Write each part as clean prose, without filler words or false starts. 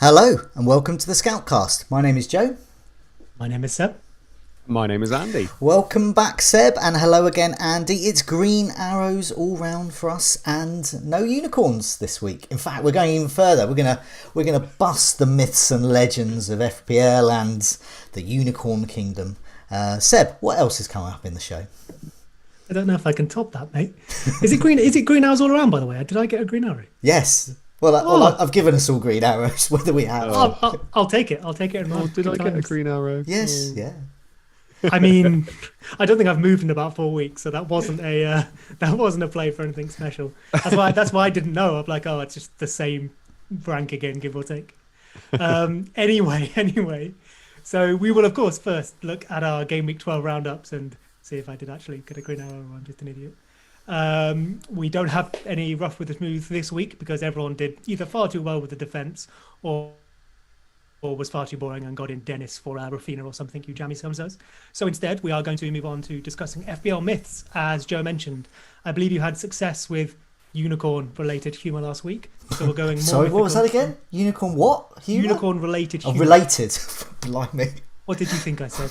Hello and welcome to the Scoutcast. My name is Joe. My name is Seb. My name is Andy. Welcome back, Seb, and hello again, Andy. It's green arrows all round for us, and no unicorns this week. In fact, we're going even further. We're gonna bust the myths and legends of FPL and the Unicorn Kingdom. Seb, what else is coming up in the show? I don't know if I can top that, mate. Is it green? Is it green arrows all around? By the way, did I get a green arrow? Yes. Well, I've given us all green arrows, whether we have. I'll take it. I'll take it. Did I get a green arrow? Yes. Yeah. I mean, I don't think I've moved in about 4 weeks, so that wasn't a play for anything special. That's why I didn't know. I'm like, oh, it's just the same rank again, give or take. Anyway. So we will, of course, first look at our Gameweek 12 roundups and see if I did actually get a green arrow or I'm just an idiot. We don't have any rough with the smooth this week because everyone did either far too well with the defence or was far too boring and got in Dennis for Rafina or something, you jammy scumsers. So instead, we are going to move on to discussing FPL myths, as Joe mentioned. I believe you had success with unicorn-related humour last week, so we're going more. Sorry, what was that again? Unicorn what? Humour? Unicorn-related humour. Oh, related. Blimey. What did you think I said?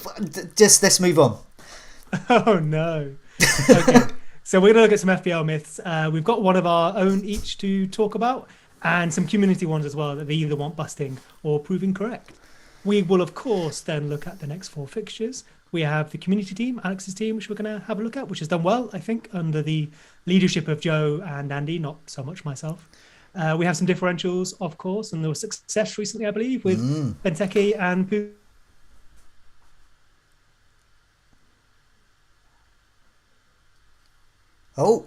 Just let's move on. Oh no. Okay. So we're going to look at some FPL myths. We've got one of our own each to talk about and some community ones as well that they either want busting or proving correct. We will, of course, then look at the next 4 fixtures. We have the community team, Alex's team, which we're going to have a look at, which has done well, I think, under the leadership of Joe and Andy, not so much myself. We have some differentials, of course, and there was success recently, I believe, with Benteke and Poo. Oh.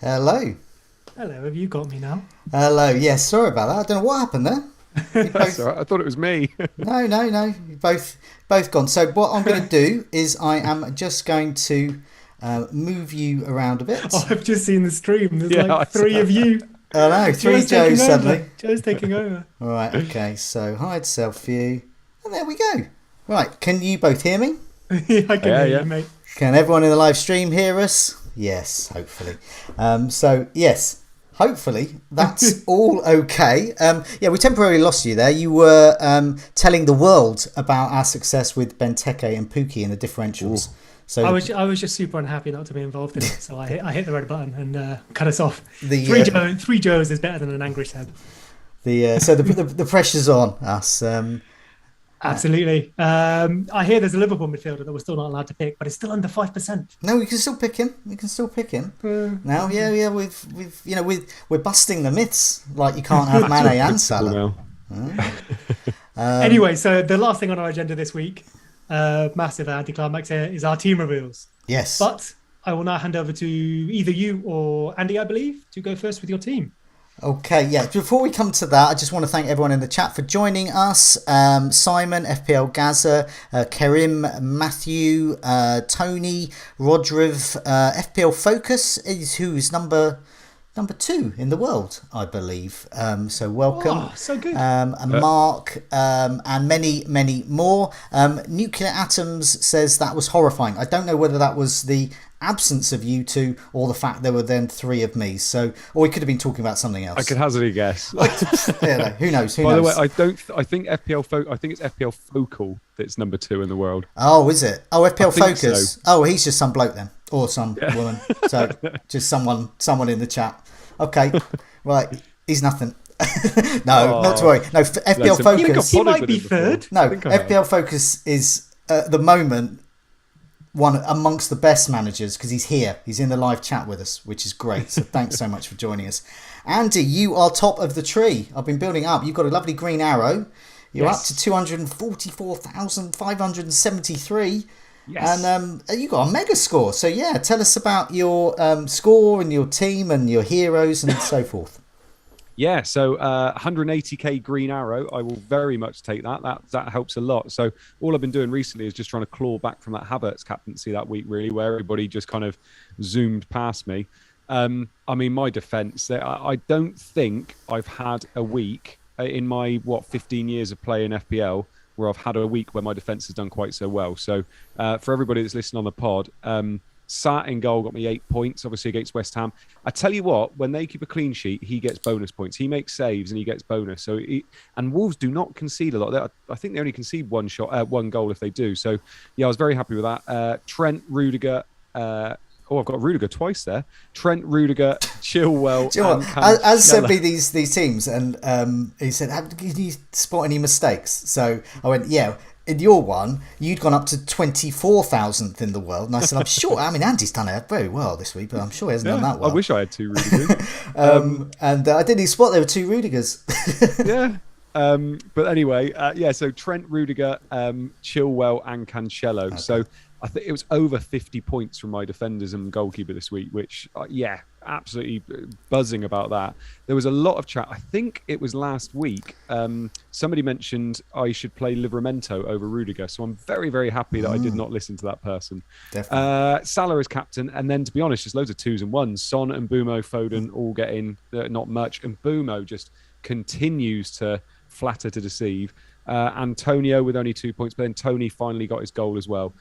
Hello. Hello, have you got me now? Hello. Yes, sorry about that. I don't know what happened there. That's all right. I thought it was me. No. You've both gone. So what I'm going to do is I am just going to move you around a bit. Oh, I've just seen the stream. There's 3 of you. I know, 3 Joes suddenly. Joe's taking over. All right, okay. So hide self view. And there we go. Right, can you both hear me? I can hear you, mate. Can everyone in the live stream hear us? Yes, hopefully. Yes, hopefully that's all okay. We temporarily lost you there. You were telling the world about our success with Benteke and Pookie in the differentials. Ooh. So I was just super unhappy not to be involved in it, so I hit the red button and cut us off. 3 Joes is better than an angry Seb. So the pressure's on us. Absolutely. I hear there's a Liverpool midfielder that we're still not allowed to pick, but it's still under 5%. No, we can still pick him. Now, we're busting the myths. Like you can't have Mane and Salah. Anyway, so the last thing on our agenda this week, massive anticlimax here, is our team reveals. Yes. But I will now hand over to either you or Andy, I believe, to go first with your team. Okay, yeah. Before we come to that, I just want to thank everyone in the chat for joining us. Simon, FPL Gaza, Kerim, Matthew, Tony, Rodriv, FPL Focus who is number 2 in the world, I believe. So welcome. Oh, so good. And Mark, and many, many more. Nuclear Atoms says that was horrifying. I don't know whether that was the absence of you two or the fact there were then 3 of me. So, or we could have been talking about something else. I could hazard a guess. Who knows? By the way, I think FPL. I think it's FPL Focal that's number 2 in the world. Oh, is it? Oh, FPL Focus. So. Oh, he's just some bloke then, or some woman. So just someone in the chat. Okay, right. He's nothing. No, not to worry. No, FPL Focus. He might be third. No, FPL Focus is at the moment one amongst the best managers because he's here. He's in the live chat with us, which is great. So thanks so much for joining us. Andy, you are top of the tree. I've been building up. You've got a lovely green arrow. You're up to 244,573. Yes. And you got a mega score. So yeah, tell us about your score and your team and your heroes and so forth. Yeah, so 180k green arrow, I will very much take that. That helps a lot. So all I've been doing recently is just trying to claw back from that Havertz captaincy that week, really, where everybody just kind of zoomed past me. I mean, my defence, I don't think I've had a week in my 15 years of playing FPL where I've had a week where my defence has done quite so well. So for everybody that's listening on the pod, Sat in goal got me 8 points, obviously against West Ham. I tell you what, when they keep a clean sheet, he gets bonus points. He makes saves and he gets bonus. And Wolves do not concede a lot. I think they only concede one goal if they do. So yeah, I was very happy with that. Trent, Rudiger. I've got Rudiger twice there. Trent, Rudiger, Chilwell. Do you know what? As sent me these teams, and he said, "Did you spot any mistakes?" So I went, "Yeah." In your one, you'd gone up to 24,000th in the world, and I said, "I'm sure." I mean, Andy's done it very well this week, but I'm sure he hasn't done that well. I wish I had 2 Rudigers. And I didn't even spot there were 2 Rudigers. Yeah. But anyway, so Trent, Rudiger, Chilwell, and Cancelo. Okay. So I think it was over 50 points from my defenders and goalkeeper this week, which, absolutely buzzing about that. There was a lot of chat. I think it was last week. Somebody mentioned I should play Livramento over Rudiger. So I'm very, very happy that I did not listen to that person. Definitely. Salah is captain. And then, to be honest, just loads of 2s and 1s. Son and Bumo Foden all getting not much. And Bumo just continues to flatter to deceive. Antonio with only 2 points, but then Tony finally got his goal as well.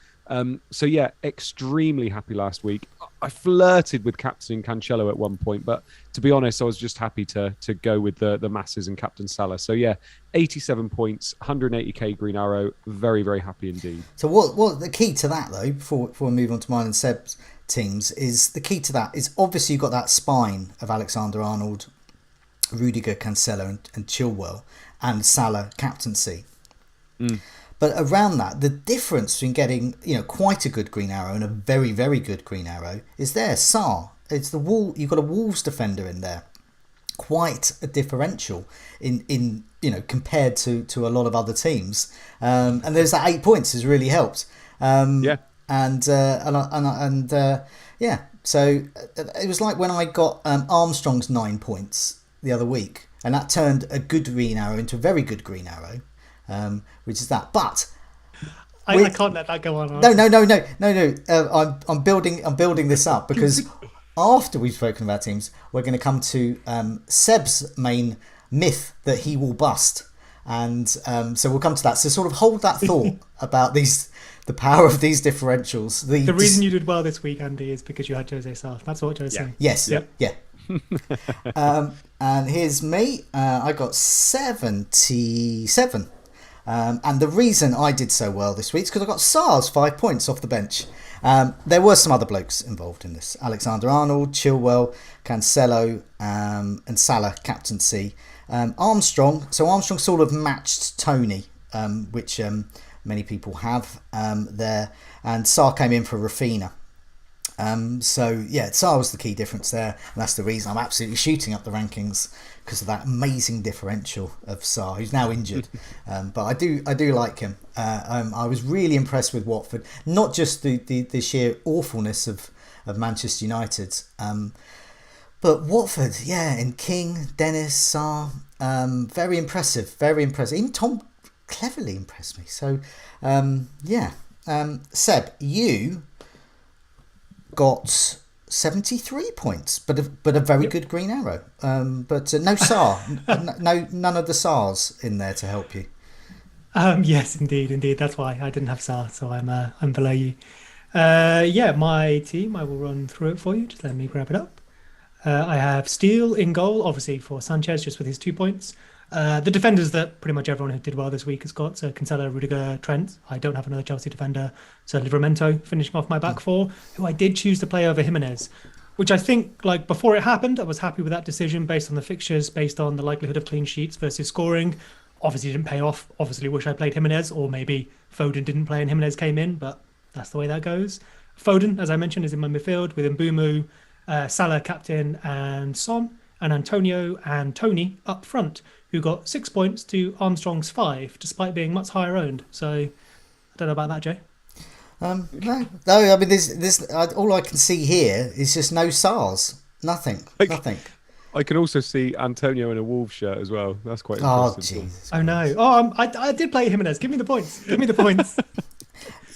Extremely happy last week. I flirted with captaining Cancelo at one point, but to be honest, I was just happy to go with the masses and captain Salah. So 87 points, 180k green arrow. Very, very happy indeed. So what the key to that though, before we move on to mine and Seb's teams, is the key to that is obviously you've got that spine of Alexander-Arnold, Rudiger, Cancelo and Chilwell and Salah captaincy. But around that, the difference between getting quite a good green arrow and a very, very good green arrow is there. Sarr, it's you've got a Wolves defender in there, quite a differential in compared to a lot of other teams. And there's that 8 points has really helped. So it was like when I got Armstrong's 9 points the other week, and that turned a good green arrow into a very good green arrow. Which is that, but I can't let that go on. No. I'm building this up because after we've spoken about teams, we're going to come to Seb's main myth that he will bust, and so we'll come to that. So sort of hold that thought about the power of these differentials. The reason you did well this week, Andy, is because you had Jose Sarr. That's what Joe's saying. Yes. Yep. Yeah. And here's me. I got 77. And the reason I did so well this week is because I got Sarr's 5 points off the bench. There were some other blokes involved in this. Alexander-Arnold, Chilwell, Cancelo, and Salah captaincy. Armstrong sort of matched Tony, which many people have there. And Sarr came in for Rafinha. Sarr was the key difference there, and that's the reason I'm absolutely shooting up the rankings, because of that amazing differential of Sarr, who's now injured. But I do like him. I was really impressed with Watford, not just the sheer awfulness of Manchester United, but Watford, and King, Dennis, Sarr, very impressive. Even Tom cleverly impressed me. So Seb, you got 73 points, but a very good green arrow. But no Sarr, none of the Sars in there to help you. Yes, indeed. That's why I didn't have Sarr, so I'm below you. My team, I will run through it for you. Just let me grab it up. I have Steele in goal, obviously for Sanchez, just with his 2 points. The defenders that pretty much everyone who did well this week has got, so Cancelo, Rudiger, Trent. I don't have another Chelsea defender, so Livramento finishing off my back four, who I did choose to play over Jimenez, which I think, before it happened, I was happy with that decision based on the fixtures, based on the likelihood of clean sheets versus scoring. Obviously didn't pay off. Obviously wish I played Jimenez, or maybe Foden didn't play and Jimenez came in, but that's the way that goes. Foden, as I mentioned, is in my midfield with Mbumu, Salah captain and Son, and Antonio and Tony up front, who got 6 points to Armstrong's 5, despite being much higher owned. So I don't know about that, Jay. No. I mean, this all I can see here is just no SARS, nothing. I can also see Antonio in a Wolves shirt as well. That's quite Oh, interesting. Jesus. Oh no! Oh, I did play Jimenez. Give me the points. Give me the points.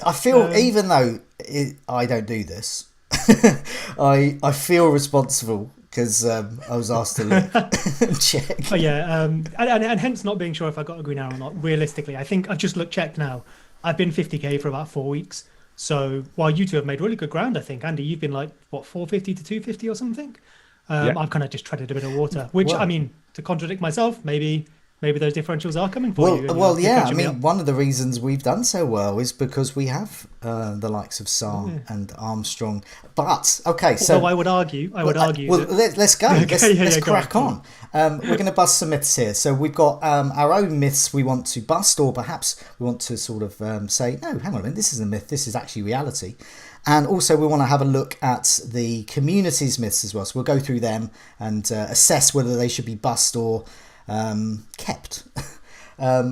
I feel, even though I don't do this, I feel responsible because I was asked to look and check. Oh yeah, and hence not being sure if I got a green arrow or not. Realistically, I think I've just checked now. I've been 50k for about 4 weeks. So while you two have made really good ground, I think Andy, you've been like what 450 to 250 or something. Yeah. I've kind of just treaded a bit of water, which Well, I mean, to contradict myself, maybe those differentials are coming for Well, you. And well, you're yeah. I catching me mean, up. one of the reasons we've done so well is because we have the likes of Saar Yeah. and Armstrong. But okay, so Although I would argue well, that let's go. Okay, Let's go crack on. on. We're going to bust some myths here. So we've got our own myths we want to bust, or perhaps we want to sort of say, no, hang on a minute, this is a myth. This is actually reality. And also we want to have a look at the community's myths as well. So we'll go through them and assess whether they should be bust or kept.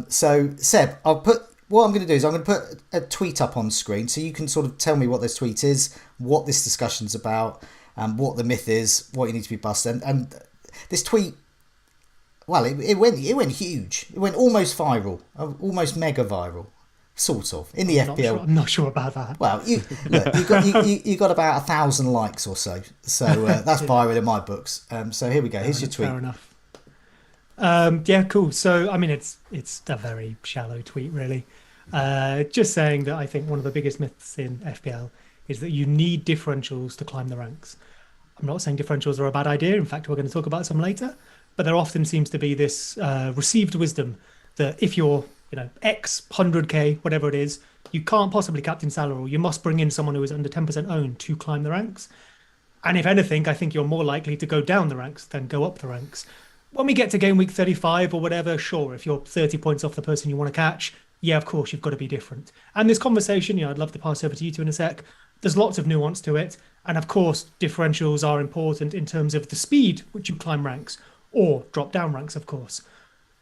So Seb, what I'm going to do is I'm going to put a tweet up on screen so you can sort of tell me what this tweet is, what this discussion's about, what the myth is, what you need to be busted. And this tweet, well, it went huge. It went almost viral, almost mega viral, sort of, in the FPL. I'm not sure about that. Well, you got about 1,000 likes or so. So that's viral in my books. So here we go. Here's your tweet. Fair enough. Yeah, cool. So, I mean, it's a very shallow tweet, really. Just saying that I think one of the biggest myths in FPL is that you need differentials to climb the ranks. I'm not saying differentials are a bad idea. In fact, we're going to talk about some later. But there often seems to be this received wisdom that if you're, X 100k, whatever it is, you can't possibly captain Salah, or you must bring in someone who is under 10% owned to climb the ranks. And if anything, I think you're more likely to go down the ranks than go up the ranks. When we get to game week 35 or whatever, sure, if you're 30 points off the person you want to catch, yeah, of course, you've got to be different. And this conversation, I'd love to pass over to you two in a sec. There's lots of nuance to it. And of course, differentials are important in terms of the speed which you climb ranks or drop down ranks, of course.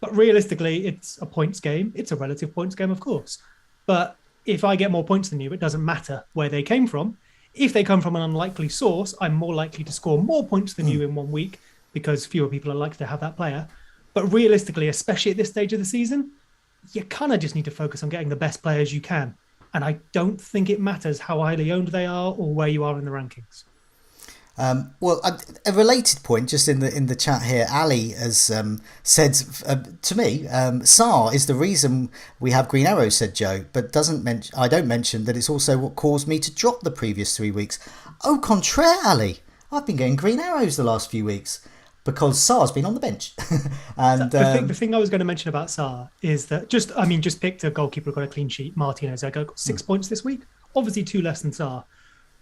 But realistically, it's a points game. It's a relative points game, of course. But if I get more points than you, it doesn't matter where they came from. If they come from an unlikely source, I'm more likely to score more points than you in 1 week, because fewer people are likely to have that player. But realistically, especially at this stage of the season, you kind of just need to focus on getting the best players you can. And I don't think it matters how highly owned they are or where you are in the rankings. Well, a related point just in the chat here, Ali has said to me, Saar is the reason we have green arrows, said Joe, but I don't mention that it's also what caused me to drop the previous 3 weeks. Au contraire, Ali, I've been getting green arrows the last few weeks, because Saar's been on the bench. And the thing I was going to mention about Saar is that just picked a goalkeeper who got a clean sheet, Martinez. I got 6 points this week, obviously 2 less than Saar.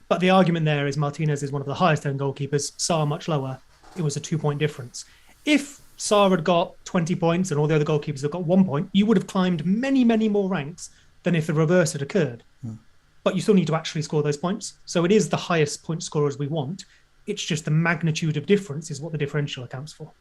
But the argument there is Martinez is one of the highest owned goalkeepers, Saar much lower. It was a 2-point difference. If Saar had got 20 points and all the other goalkeepers had got 1 point, you would have climbed many, many more ranks than if the reverse had occurred. But you still need to actually score those points. So it is the highest point scorers we want. It's just the magnitude of difference is what the differential accounts for.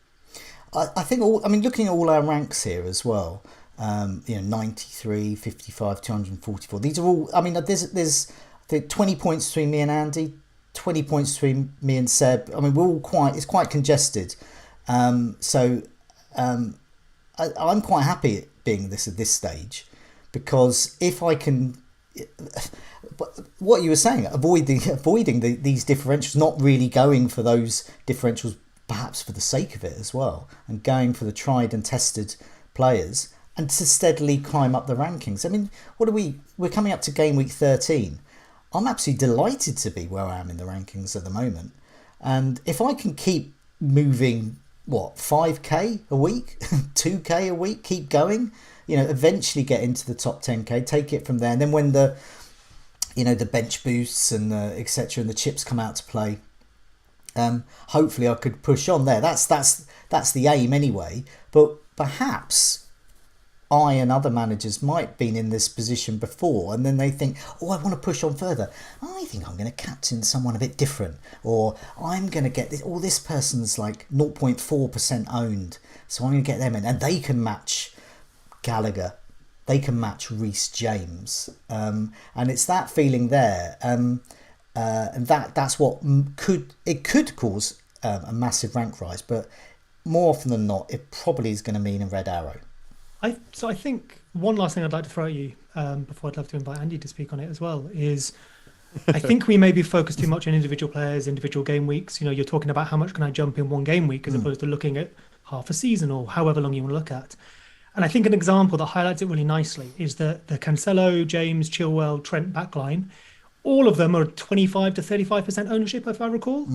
I think looking at all our ranks here as well, 93, 55, 244. These are all. I mean, there's 20 points between me and Andy, 20 points between me and Seb. I mean, we're all it's quite congested. So I'm quite happy at being this at this stage, because if I can. But what you were saying, avoiding these differentials, not really going for those differentials, perhaps for the sake of it as well, and going for the tried and tested players, and to steadily climb up the rankings. I mean, we're coming up to game week 13. I'm absolutely delighted to be where I am in the rankings at the moment, and if I can keep moving, 5k a week, 2k a week, keep going, eventually get into the top 10k, take it from there, and then when the bench boosts and etc. and the chips come out to play, hopefully I could push on there. That's the aim anyway. But perhaps I and other managers might have been in this position before, and then they think, I want to push on further. I think I'm going to captain someone a bit different, or I'm going to get this. This person's like 0.4% owned, so I'm going to get them in, and they can match Gallagher. They can match Reece James, and it's that feeling there, and that's what could cause a massive rank rise, but more often than not, it probably is going to mean a red arrow. So I think one last thing I'd like to throw at you before I'd love to invite Andy to speak on it as well is I think we maybe focus too much on individual players, individual game weeks. You know, you're talking about how much can I jump in one game week as opposed to looking at half a season or however long you want to look at. And I think an example that highlights it really nicely is the Cancelo, James, Chilwell, Trent backline. All of them are 25 to 35% ownership, if I recall.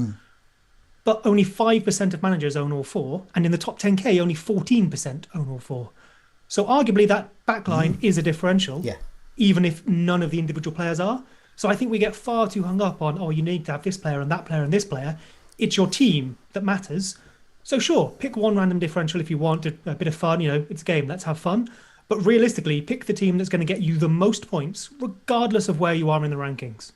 But only 5% of managers own all four. And in the top 10K, only 14% own all four. So arguably that backline is a differential, even if none of the individual players are. So I think we get far too hung up on, oh, you need to have this player and that player and this player. It's your team that matters. So sure, pick one random differential if you want a bit of fun. You know, it's a game, let's have fun. But realistically, pick the team that's going to get you the most points, regardless of where you are in the rankings.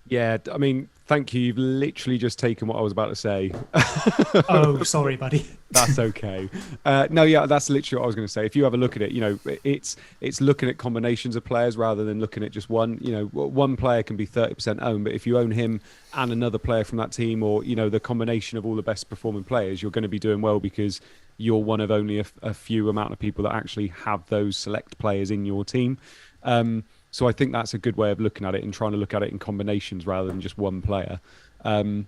Yeah, I mean, thank you. You've literally just taken what I was about to say. Oh, sorry, buddy. That's okay. No, yeah, that's literally what I was going to say. If you have a look at it, you know, it's looking at combinations of players rather than looking at just one. You know, one player can be 30% owned, but if you own him and another player from that team, or, you know, the combination of all the best performing players, you're going to be doing well because you're one of only a few amount of people that actually have those select players in your team. So I think that's a good way of looking at it and trying to look at it in combinations rather than just one player. And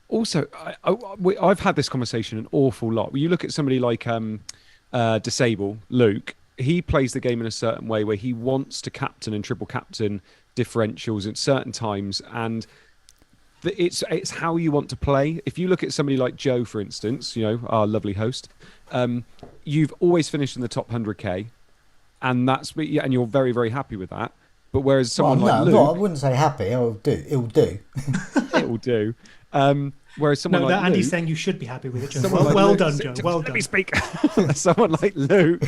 also, I've had this conversation an awful lot. When you look at somebody like Disable, Luke, he plays the game in a certain way where he wants to captain and triple captain differentials at certain times. And it's how you want to play. If you look at somebody like Joe, for instance, you know, our lovely host, you've always finished in the top 100K. And and you're very, very happy with that. But whereas someone like Luke, I wouldn't say happy. It'll do. It will do. Whereas someone like Luke, Andy's saying you should be happy with it, Joe. Well done, Joe. Well done. Let me speak. Someone like Luke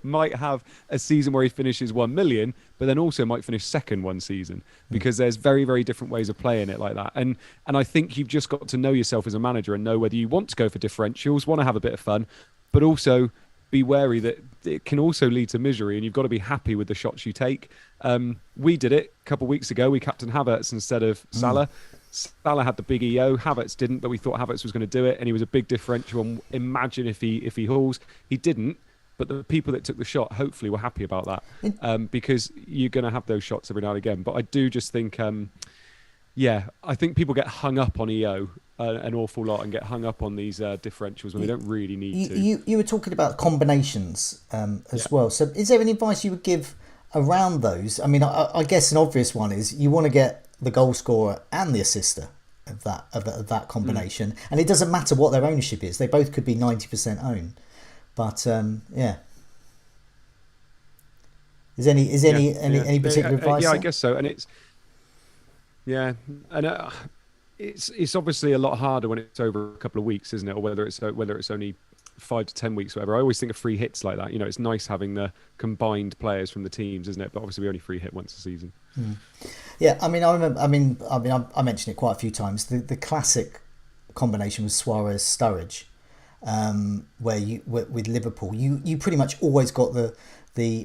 might have a season where he finishes 1 million, but then also might finish second one season because there's very, very different ways of playing it like that. And I think you've just got to know yourself as a manager and know whether you want to go for differentials, want to have a bit of fun, but also be wary that it can also lead to misery, and you've got to be happy with the shots you take. We did it a couple of weeks ago. We captained Havertz instead of Salah. Salah had the big EO. Havertz didn't, but we thought Havertz was going to do it, and he was a big differential. And imagine if he hauls. He didn't, but the people that took the shot hopefully were happy about that, because you're going to have those shots every now and again. But I do just think, I think people get hung up on EO an awful lot and get hung up on these differentials when they don't really need to. You were talking about combinations as well. So is there any advice you would give around those? I mean, I guess an obvious one is you want to get the goal scorer and the assister of that combination, and it doesn't matter what their ownership is. They both could be 90% owned. But is any particular advice? I guess so. And it's obviously a lot harder when it's over a couple of weeks, isn't it? Or whether it's only 5 to 10 weeks, or whatever. I always think of free hits like that. You know, it's nice having the combined players from the teams, isn't it? But obviously, we only free hit once a season. Yeah, I mean, I remember. I mentioned it quite a few times. The classic combination was Suarez Sturridge, where with Liverpool, you pretty much always got the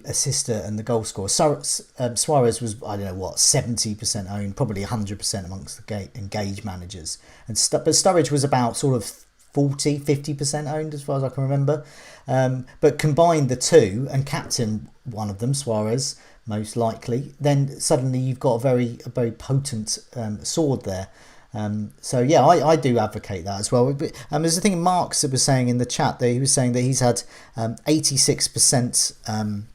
assister and the goal scorer. Suarez was, I don't know what, 70% owned, probably 100% amongst the engaged managers, but Sturridge was about sort of 50% owned as far as I can remember. But combine the two and captain one of them, Suarez most likely, then suddenly you've got a very potent sword there. So yeah, I do advocate that as well. There's a thing Marks that was saying in the chat that he was saying that he's had 86%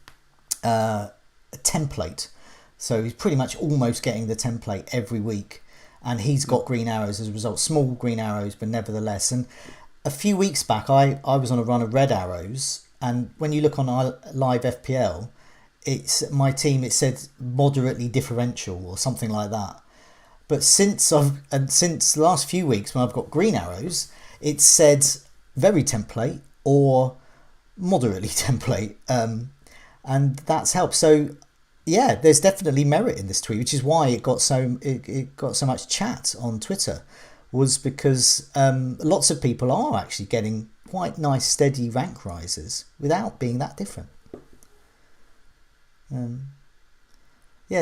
template, so he's pretty much almost getting the template every week, and he's got green arrows as a result, small green arrows, but nevertheless. And a few weeks back, I was on a run of red arrows, and when you look on live FPL, it's my team. It said moderately differential or something like that. But since the last few weeks when I've got green arrows, it said very template or moderately template, and that's helped. So yeah, there's definitely merit in this tweet, which is why it got so much chat on Twitter, was because lots of people are actually getting quite nice steady rank rises without being that different.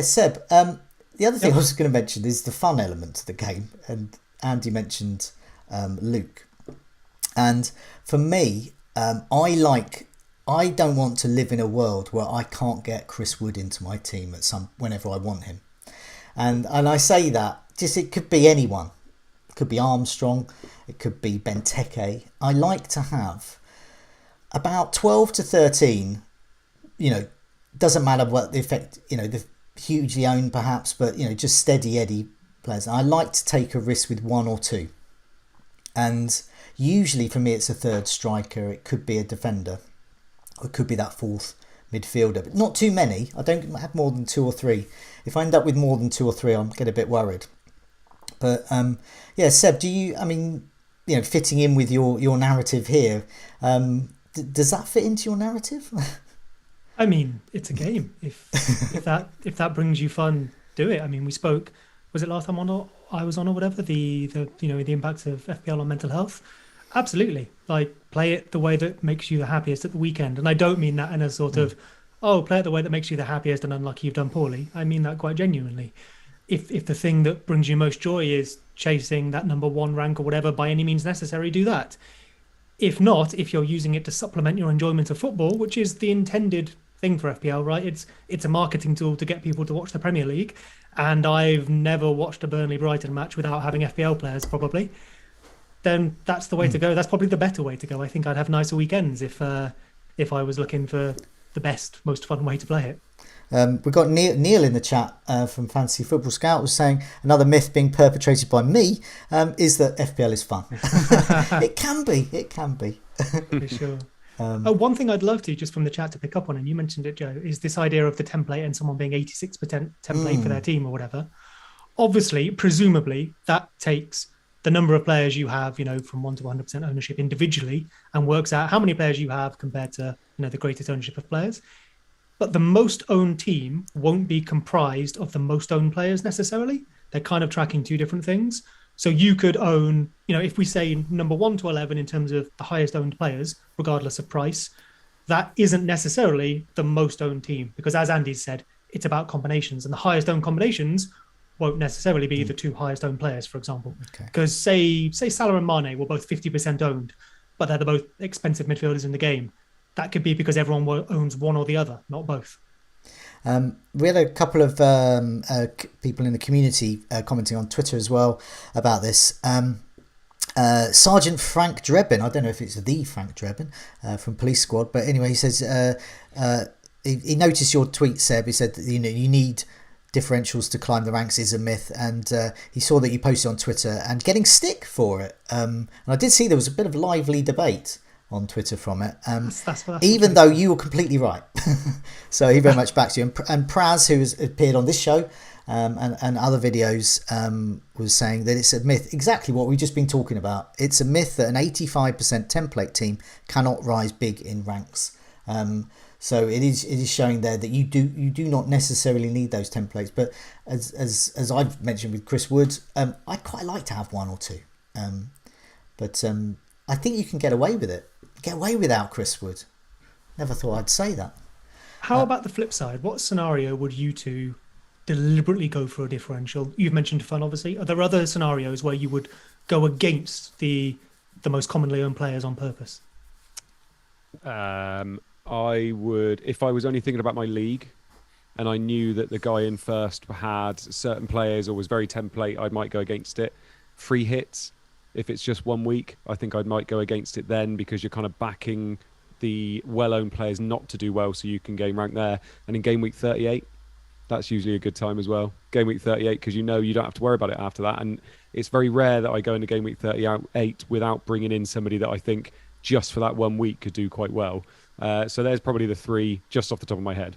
Seb. The other thing I was going to mention is the fun element to the game, and Andy mentioned Luke. And for me, I don't want to live in a world where I can't get Chris Wood into my team whenever I want him. And I say that just it could be anyone. It could be Armstrong, it could be Benteke. I like to have about 12 to 13, doesn't matter what the effect, the hugely owned perhaps, but just steady Eddie players. I like to take a risk with one or two. And usually for me it's a third striker, it could be a defender, or it could be that fourth midfielder, but not too many. I don't have more than 2 or 3. If I end up with more than 2 or 3, I'm get a bit worried. But Seb, do you? I mean, fitting in with your narrative here, does that fit into your narrative? I mean, it's a game. If that brings you fun, do it. I mean, we spoke. Was it last time I was on or whatever? The impacts of FPL on mental health. Absolutely. Like, play it the way that makes you the happiest at the weekend. And I don't mean that in a sort of, play it the way that makes you the happiest and unlucky you've done poorly. I mean that quite genuinely. If the thing that brings you most joy is chasing that number 1 rank or whatever by any means necessary, do that. If not, if you're using it to supplement your enjoyment of football, which is the intended thing for FPL, right? It's a marketing tool to get people to watch the Premier League. And I've never watched a Burnley-Brighton match without having FPL players, probably. Then that's the way to go. That's probably the better way to go. I think I'd have nicer weekends if I was looking for the best, most fun way to play it. We've got Neil in the chat from Fantasy Football Scout was saying another myth being perpetrated by me is that FPL is fun. It can be. For sure. One thing I'd love to, just from the chat, to pick up on, and you mentioned it, Joe, is this idea of the template and someone being 86% template for their team or whatever. Obviously, presumably, that takes the number of players you have, from 1 to 100% ownership individually, and works out how many players you have compared to, the greatest ownership of players. But the most owned team won't be comprised of the most owned players necessarily. They're kind of tracking 2 different things. So you could own, if we say number 1 to 11 in terms of the highest owned players, regardless of price, that isn't necessarily the most owned team. Because as Andy said, it's about combinations, and the highest owned combinations won't necessarily be the 2 highest owned players, for example. Because say Salah and Mane were both 50% owned, but they're the most expensive midfielders in the game. That could be because everyone owns one or the other, not both. We had a couple of people in the community commenting on Twitter as well about this. Sergeant Frank Drebin, I don't know if it's the Frank Drebin from Police Squad, but anyway, he says he noticed your tweet, Seb. He said that, you need differentials to climb the ranks is a myth, and he saw that you posted on Twitter and getting stick for it. And I did see there was a bit of lively debate on Twitter from it, even though you were completely right. So he very much backs you. And Praz, who has appeared on this show and other videos, was saying that it's a myth, exactly what we've just been talking about. It's a myth that an 85% template team cannot rise big in ranks. So it is showing there that you do not necessarily need those templates. But as I've mentioned with Chris Wood, I quite like to have 1 or 2. But I think you can get away with it. Get away without Chris Wood. Never thought I'd say that. How about the flip side? What scenario would you two deliberately go for a differential? You've mentioned fun, obviously. Are there other scenarios where you would go against the most commonly owned players on purpose? I would, if I was only thinking about my league and I knew that the guy in first had certain players or was very template, I might go against it. Free hits. If it's just 1 week, I think I might go against it then, because you're kind of backing the well-owned players not to do well so you can gain rank there. And in game week 38, that's usually a good time as well. Game week 38, because you don't have to worry about it after that. And it's very rare that I go into game week 38 without bringing in somebody that I think just for that 1 week could do quite well. So there's probably the 3 just off the top of my head.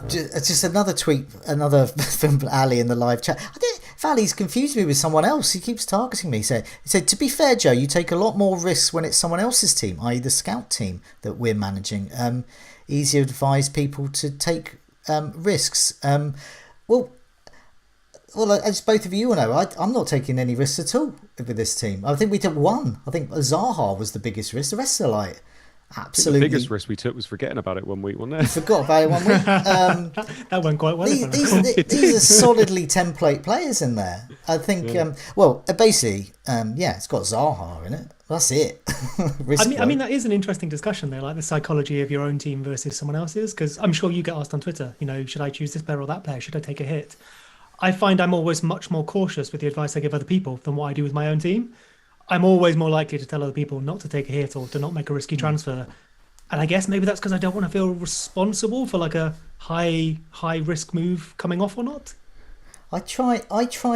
Just another tweet, another from Ali in the live chat. Valley's confused me with someone else. He keeps targeting me. He said, to be fair, Joe, you take a lot more risks when it's someone else's team, i.e. the scout team that we're managing. Easier to advise people to take risks. Well, as both of you know, I'm not taking any risks at all with this team. I think we took 1. I think Zaha was the biggest risk. The rest are like absolutely. The biggest risk we took was forgetting about it one week, wasn't it? Forgot about it one week. That went quite well. These are solidly template players in there. I think. Yeah. Basically, it's got Zaha in it. That's it. I mean, that is an interesting discussion though, like the psychology of your own team versus someone else's. Because I'm sure you get asked on Twitter, should I choose this player or that player? Should I take a hit? I find I'm always much more cautious with the advice I give other people than what I do with my own team. I'm always more likely to tell other people not to take a hit or to not make a risky transfer. And I guess maybe that's because I don't want to feel responsible for like a high risk move coming off or not. I try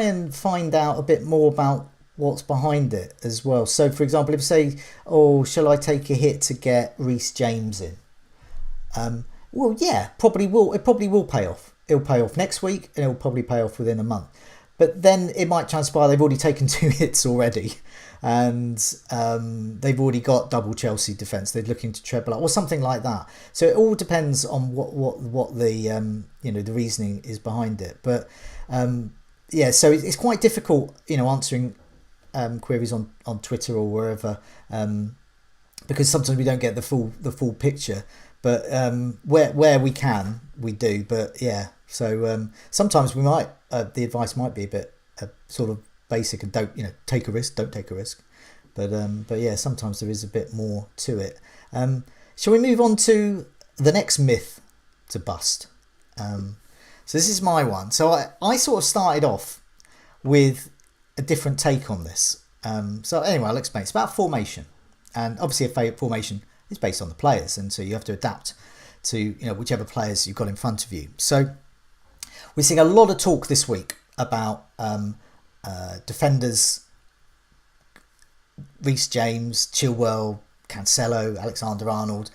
and find out a bit more about what's behind it as well. So, for example, if you say, shall I take a hit to get Reece James in? Probably will. It probably will pay off. It'll pay off next week and it'll probably pay off within a month. But then it might transpire they've already taken 2 hits already. And they've already got double Chelsea defence. They're looking to treble up or something like that. So it all depends on what the the reasoning is behind it. But so it's quite difficult answering queries on Twitter or wherever because sometimes we don't get the full picture. But where we can, we do. But so sometimes we might the advice might be a bit sort of basic and don't take a risk, don't take a risk. But sometimes there is a bit more to it. Shall we move on to the next myth to bust? So this is my one. So I sort of started off with a different take on this. So anyway, I'll explain. It's about formation, and obviously a formation is based on the players, and so you have to adapt to whichever players you've got in front of you. So we're seeing a lot of talk this week about defenders, Reece James, Chilwell, Cancelo, Alexander-Arnold.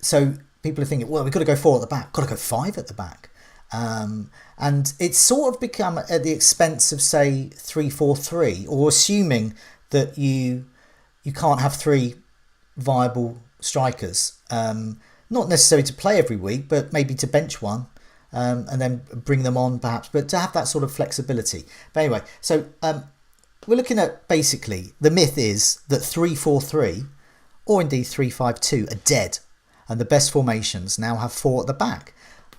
So people are thinking, well, we've got to go 4 at the back, got to go 5 at the back. And it's sort of become at the expense of, say, 3-4-3, or assuming that you can't have 3 viable strikers. Not necessarily to play every week, but maybe to bench one. And then bring them on perhaps, but to have that sort of flexibility. But anyway, so we're looking at basically the myth is that 3-4-3 or indeed 3-5-2 are dead, and the best formations now have 4 at the back.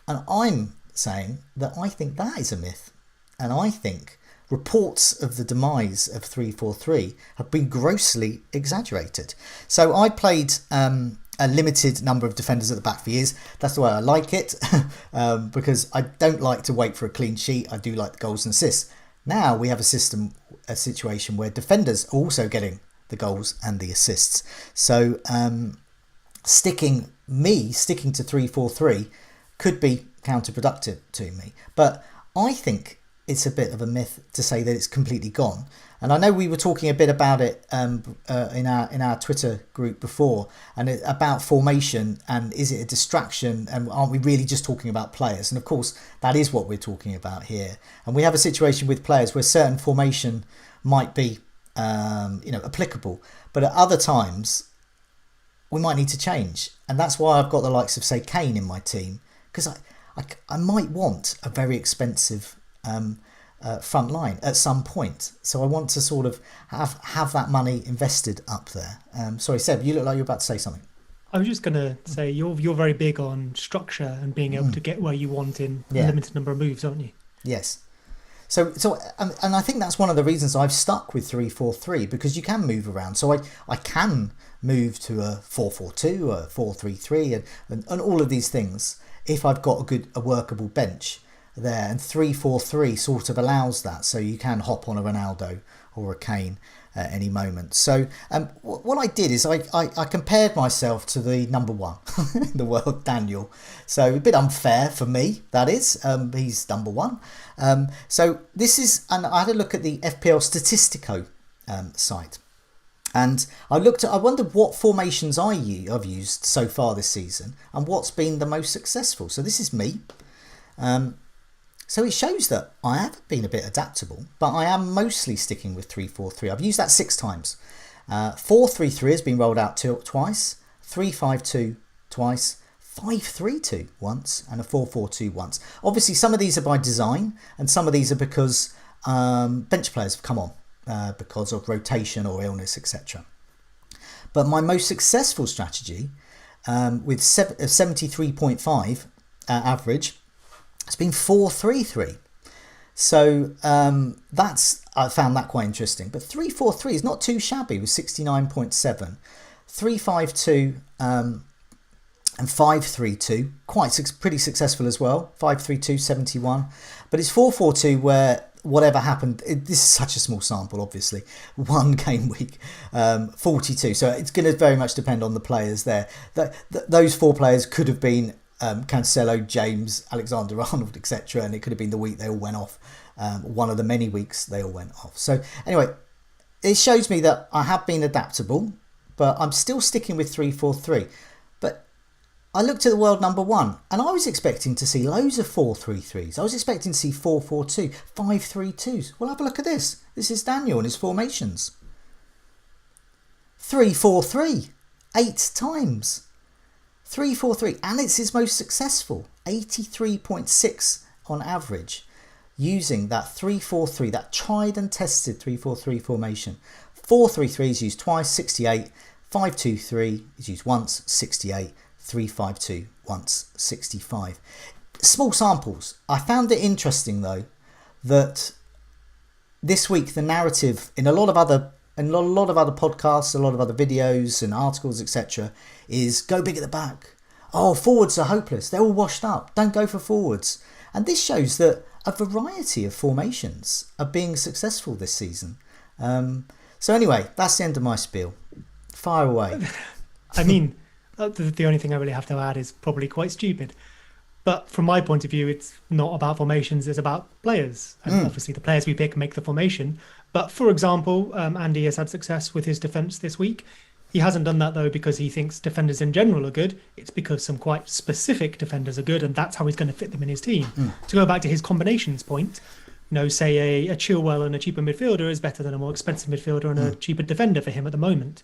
And I'm saying that I think that is a myth, and I think reports of the demise of 3-4-3 have been grossly exaggerated. So I played a limited number of defenders at the back for years. That's the way I like it because I don't like to wait for a clean sheet. I do like the goals and assists. Now we have a situation where defenders are also getting the goals and the assists. So sticking to 3-4-3 could be counterproductive to me. But I think it's a bit of a myth to say that it's completely gone. And I know we were talking a bit about it in our Twitter group before, and about formation, and is it a distraction, and aren't we really just talking about players? And of course, that is what we're talking about here. And we have a situation with players where certain formation might be applicable, but at other times we might need to change. And that's why I've got the likes of, say, Kane in my team, because I might want a very expensive front line at some point, so I want to sort of have that money invested up there. Sorry, Seb, you look like you're about to say something. I was just going to say you're very big on structure and being able to get where you want in a limited number of moves, aren't you? Yes. So and I think that's one of the reasons I've stuck with 3-4-3, because you can move around. So I can move to a 4-4-2, a 4-3-3, and all of these things if I've got a workable bench there, and 3-4-3 sort of allows that, so you can hop on a Ronaldo or a Kane at any moment. So what I did is I compared myself to the number 1 in the world, Daniel. So a bit unfair for me, that is. He's number 1. So this is, and I had a look at the FPL Statistico site, and I wondered what formations I've used so far this season and what's been the most successful. So this is me. So it shows that I have been a bit adaptable, but I am mostly sticking with 3-4-3. I've used that 6 times. 4-3-3 has been rolled out twice, 3-5-2 twice, 5-3-2 once, and a 4-4-2 once. Obviously, some of these are by design, and some of these are because bench players have come on because of rotation or illness, etc. But my most successful strategy, with 73.5 average, has been 4-3-3. So I found that quite interesting. But 3-4-3 is not too shabby with 69.7. 3-5-2 and 5-3-2, pretty successful as well. 5-3-2, 71. But it's 4-4-2 where whatever happened, this is such a small sample, obviously. One game week, 42. So it's going to very much depend on the players there. Those 4 players could have been Cancelo, James, Alexander-Arnold, etc. And it could have been the week they all went off. One of the many weeks they all went off. So anyway, it shows me that I have been adaptable, but I'm still sticking with 3-4-3. But I looked at the world number 1 and I was expecting to see loads of 4-3-3s. I was expecting to see 4-4-2, 5-3-2s. Well, have a look at this. This is Daniel and his formations. 3-4-3, 8 times. 3-4-3, and it's his most successful, 83.6 on average, using that 3-4-3, that tried and tested 3-4-3 formation. 4-3-3 is used twice, 68. 5-2-3 is used once, 68. 3-5-2 once, 65. Small samples. I found it interesting though that this week the narrative in a lot of other podcasts, a lot of other videos and articles, etc., is go big at the back. Oh, forwards are hopeless. They're all washed up. Don't go for forwards. And this shows that a variety of formations are being successful this season. So anyway, that's the end of my spiel. Fire away. I mean, the only thing I really have to add is probably quite stupid. But from my point of view, it's not about formations, it's about players. And obviously the players we pick make the formation. But for example, Andy has had success with his defence this week. He hasn't done that though because he thinks defenders in general are good. It's because some quite specific defenders are good and that's how he's going to fit them in his team. To go back to his combinations point, say a Chilwell and a cheaper midfielder is better than a more expensive midfielder and a cheaper defender for him at the moment.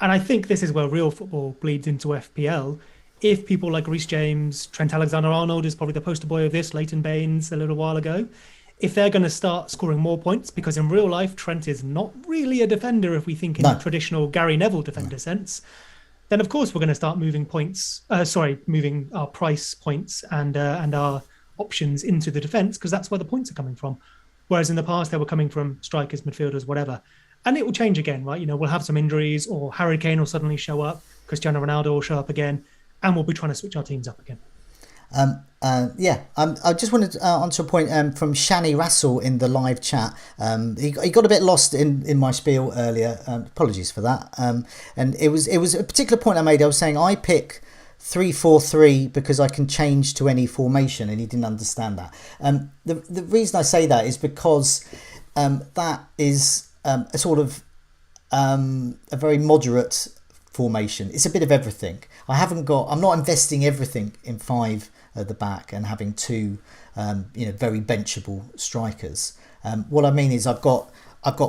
And I think this is where real football bleeds into FPL. If people like Reece James, Trent Alexander-Arnold is probably the poster boy of this, Leighton Baines a little while ago, if they're going to start scoring more points, because in real life, Trent is not really a defender if we think in the traditional Gary Neville defender sense, then of course we're going to start moving moving our price points and our options into the defence, because that's where the points are coming from. Whereas in the past, they were coming from strikers, midfielders, whatever. And it will change again, right? We'll have some injuries or Harry Kane will suddenly show up, Cristiano Ronaldo will show up again, and we'll be trying to switch our teams up again. I just wanted to answer a point from Shani Rassel in the live chat. He got a bit lost in my spiel earlier. Apologies for that. And it was a particular point I made. I was saying I pick 3-4-3 because I can change to any formation, and he didn't understand that. The reason I say that is because that is a sort of a very moderate formation. It's a bit of everything. I'm not investing everything in 5 at the back and having 2 very benchable strikers. What I mean is I've got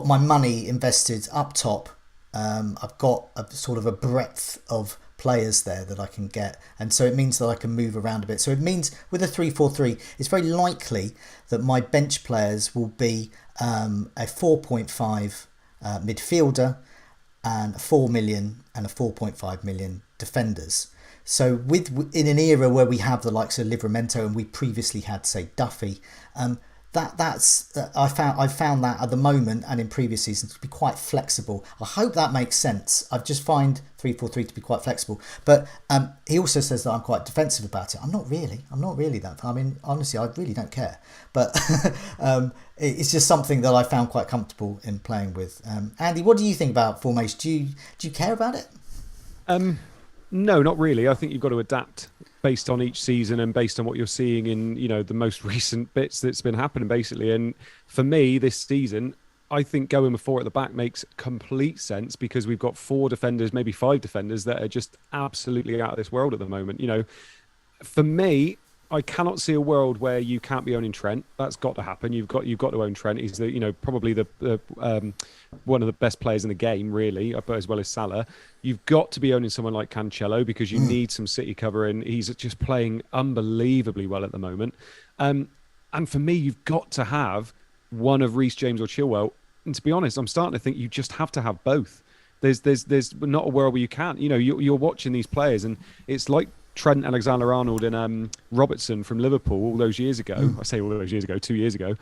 my money invested up top. I've got a sort of a breadth of players there that I can get, and so it means that I can move around a bit. So it means with a 3-4-3 it's very likely that my bench players will be a 4.5 midfielder and a 4 million and a 4.5 million defenders. So in an era where we have the likes of Livramento and we previously had, say, Duffy, I found that at the moment and in previous seasons to be quite flexible. I hope that makes sense. I just find 3-4-3 to be quite flexible. But he also says that I'm quite defensive about it. I'm not really that. I mean, honestly, I really don't care. But it's just something that I found quite comfortable in playing with. Andy, what do you think about formation? Do you care about it? No, not really. I think you've got to adapt based on each season and based on what you're seeing in, the most recent bits that's been happening, basically. And for me, this season, I think going with 4 at the back makes complete sense because we've got 4 defenders, maybe 5 defenders that are just absolutely out of this world at the moment. For me, I cannot see a world where you can't be owning Trent. That's got to happen. You've got to own Trent. He's probably the one of the best players in the game, really, as well as Salah. You've got to be owning someone like Cancelo because you need some City covering. He's just playing unbelievably well at the moment. And for me, you've got to have one of Reece James or Chilwell. And to be honest, I'm starting to think you just have to have both. There's not a world where you can't. You know, you're watching these players, and it's like Trent Alexander-Arnold and Robertson from Liverpool all those years ago. I say all those years ago, 2 years ago,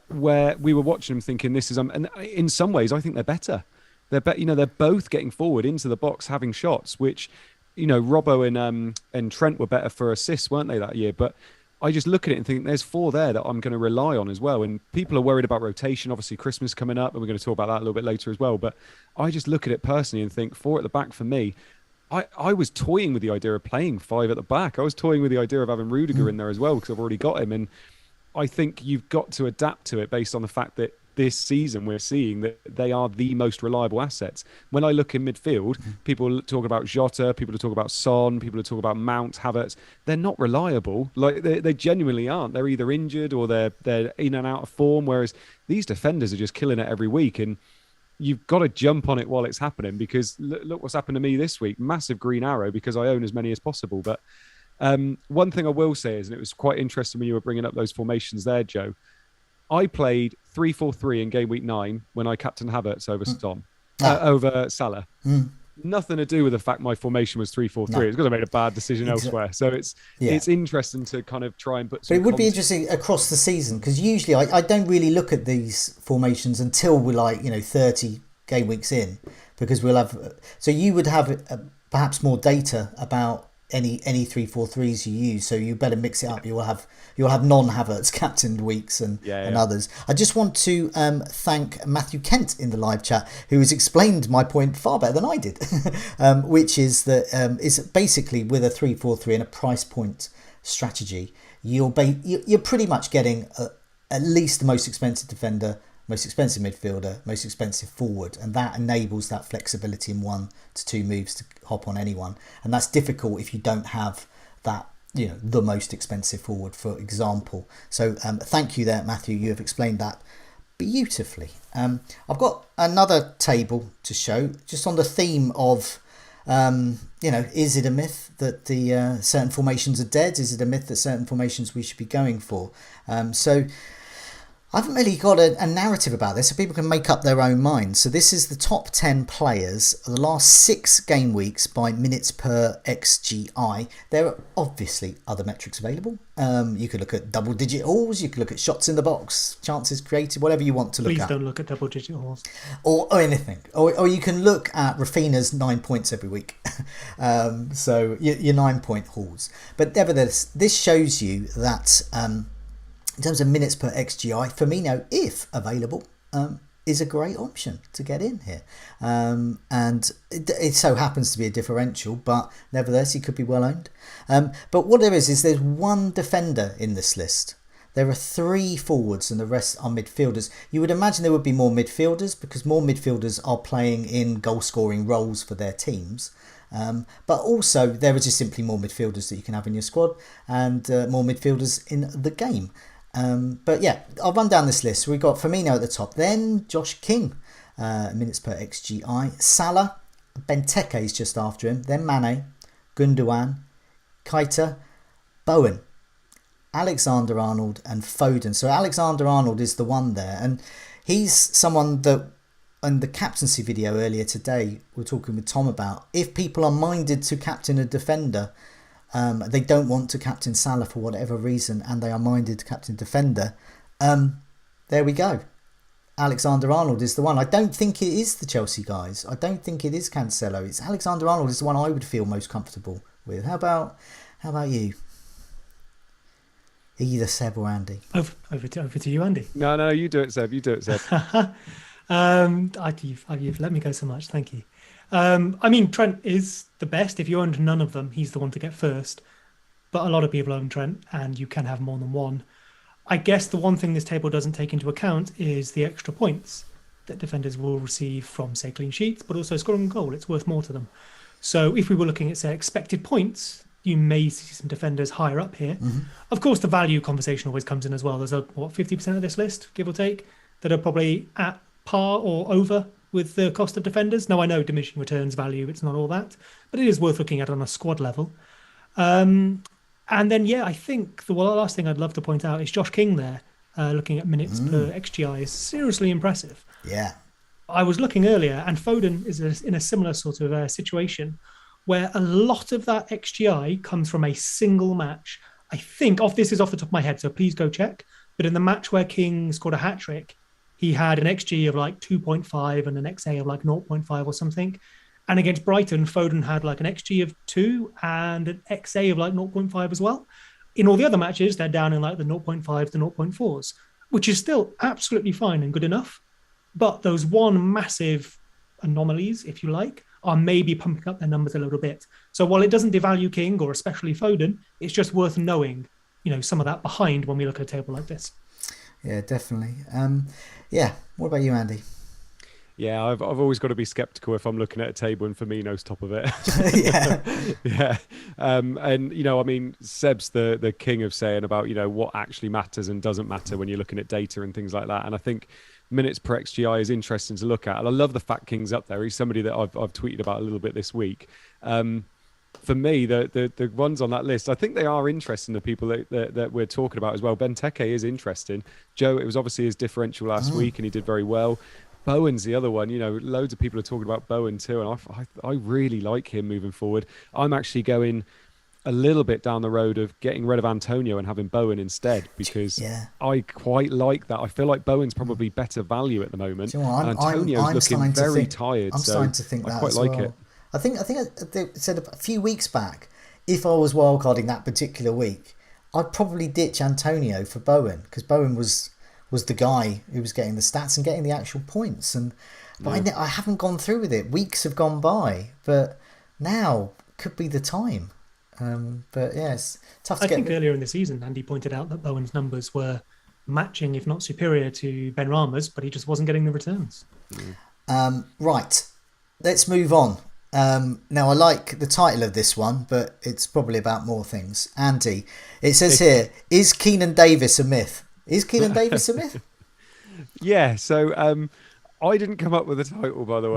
where we were watching them thinking this is. And in some ways, I think they're better. They're both getting forward into the box, having shots, which, Robbo and Trent were better for assists, weren't they, that year? But I just look at it and think there's 4 there that I'm going to rely on as well. And people are worried about rotation. Obviously, Christmas coming up, and we're going to talk about that a little bit later as well. But I just look at it personally and think 4 at the back for me. I was toying with the idea of playing 5 at the back. I was toying with the idea of having Rudiger in there as well, because I've already got him. And I think you've got to adapt to it based on the fact that this season we're seeing that they are the most reliable assets. When I look in midfield, people talk about Jota, people talk about Son, people talk about Mount, Havertz. They're not reliable. Like they genuinely aren't. They're either injured or they're in and out of form. Whereas these defenders are just killing it every week, and you've got to jump on it while it's happening, because look what's happened to me this week. Massive green arrow because I own as many as possible. But one thing I will say is, and it was quite interesting when you were bringing up those formations there, Joe, I played 3-4-3 in game week 9 when I captained Havertz over Salah. Nothing to do with the fact my formation was 3-4-3. No. It's because I made a bad decision elsewhere. So it's interesting to kind of try and put some. But it would be interesting across the season, because usually I don't really look at these formations until we're 30 game weeks in, because we'll have. So you would have perhaps more data about any 3-4-3s you use, so you better mix it up. You'll have non-Havertz captained weeks and others. I just want to thank Matthew Kent in the live chat, who has explained my point far better than I did, which is that is basically with a 3-4-3 and a price point strategy, you're pretty much getting at least the most expensive defender, most expensive midfielder, most expensive forward, and that enables that flexibility in 1 to 2 moves to hop on anyone. And that's difficult if you don't have that, the most expensive forward, for example. So thank you there, Matthew. You have explained that beautifully. I've got another table to show, just on the theme of, is it a myth that the certain formations are dead? Is it a myth that certain formations we should be going for? So I haven't really got a narrative about this, so people can make up their own minds. So this is the top 10 players of the last 6 game weeks by minutes per XGI. There are obviously other metrics available. You could look at double-digit hauls, you could look at shots in the box, chances created, whatever you want to look at. Please don't look at double-digit hauls. Or anything. Or you can look at Rafinha's 9 points every week. So your 9-point hauls. But nevertheless, this shows you that in terms of minutes per XGI, Firmino, if available, is a great option to get in here. And it so happens to be a differential, but nevertheless, he could be well owned. But what there is there's 1 defender in this list. There are 3 forwards and the rest are midfielders. You would imagine there would be more midfielders, because more midfielders are playing in goal-scoring roles for their teams. But also there are just simply more midfielders that you can have in your squad, and more midfielders in the game. But yeah, I'll run down this list. We've got Firmino at the top, then Josh King, minutes per XGI, Salah, Benteke is just after him, then Mane, Gundogan, Keita, Bowen, Alexander-Arnold and Foden. So Alexander-Arnold is the one there, and he's someone that in the captaincy video earlier today we're talking with Tom about, if people are minded to captain a defender, they don't want to captain Salah for whatever reason, and they are minded to captain defender, there we go. Alexander-Arnold is the one. I don't think it is the Chelsea guys. I don't think it is Cancelo. It's Alexander-Arnold is the one I would feel most comfortable with. How about you? Either Seb or Andy. Over to you, Andy. No, you do it, Seb. You've let me go so much. Thank you. I mean, Trent is the best. If you owned none of them, he's the one to get first. But a lot of people own Trent, and you can have more than one. I guess the one thing this table doesn't take into account is the extra points that defenders will receive from, say, clean sheets, but also scoring a goal. It's worth more to them. So if we were looking at, say, expected points, you may see some defenders higher up here. Mm-hmm. Of course, the value conversation always comes in as well. There's 50% of this list, give or take, that are probably at par or over with the cost of defenders. Now, I know diminishing returns value, it's not all that, but it is worth looking at on a squad level. And then, I think the last thing I'd love to point out is Josh King there, looking at minutes per XGI, is seriously impressive. Yeah. I was looking earlier, and Foden is in a similar sort of situation where a lot of that XGI comes from a single match. I think this is off the top of my head, so please go check. But in the match where King scored a hat trick, he had an XG of like 2.5 and an XA of like 0.5 or something. And against Brighton, Foden had like an XG of 2 and an XA of like 0.5 as well. In all the other matches, they're down in like the 0.5 to 0.4s, which is still absolutely fine and good enough. But those one massive anomalies, if you like, are maybe pumping up their numbers a little bit. So while it doesn't devalue King or especially Foden, it's just worth knowing, some of that behind when we look at a table like this. Yeah, definitely. What about you, Andy? Yeah, I've always got to be skeptical if I'm looking at a table and Firmino's top of it. Yeah. Seb's the king of saying about, what actually matters and doesn't matter when you're looking at data and things like that. And I think minutes per XGI is interesting to look at. And I love the fact King's up there. He's somebody that I've tweeted about a little bit this week. For me, the ones on that list, I think they are interesting, the people that we're talking about as well. Benteke is interesting. Joe, it was obviously his differential last week and he did very well. Bowen's the other one. Loads of people are talking about Bowen too, and I really like him moving forward. I'm actually going a little bit down the road of getting rid of Antonio and having Bowen instead, because I quite like that. I feel like Bowen's probably better value at the moment. Do you know what? Antonio's looking very tired. I'm starting to think that I quite as like well. it. I think I said a few weeks back, if I was wildcarding that particular week, I'd probably ditch Antonio for Bowen, because Bowen was the guy who was getting the stats and getting the actual points. But I haven't gone through with it. Weeks have gone by, but now could be the time. It's tough to I think earlier in the season, Andy pointed out that Bowen's numbers were matching, if not superior, to Benrahma's, but he just wasn't getting the returns. Right, let's move on. Now, I like the title of this one, but it's probably about more things. Andy, it says here, is Keenan Davis a myth? Is Keenan Davis a myth? Yeah, so I didn't come up with the title, by the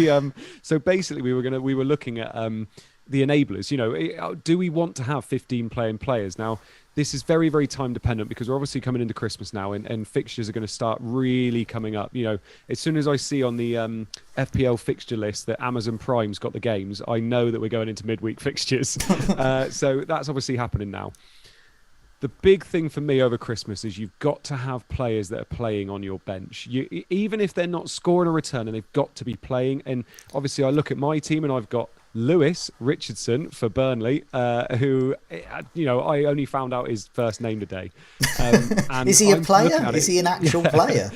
way. So basically, we were looking at the enablers. Do we want to have 15 playing players? Now, this is very, very time dependent, because we're obviously coming into Christmas now, and fixtures are going to start really coming up. As soon as I see on the FPL fixture list that Amazon Prime's got the games, I know that we're going into midweek fixtures. So that's obviously happening now. The big thing for me over Christmas is you've got to have players that are playing on your bench. Even if they're not scoring a return, and they've got to be playing. And obviously I look at my team and I've got Lewis Richardson for Burnley, who, I only found out his first name today. And is he a player? Is he an actual player?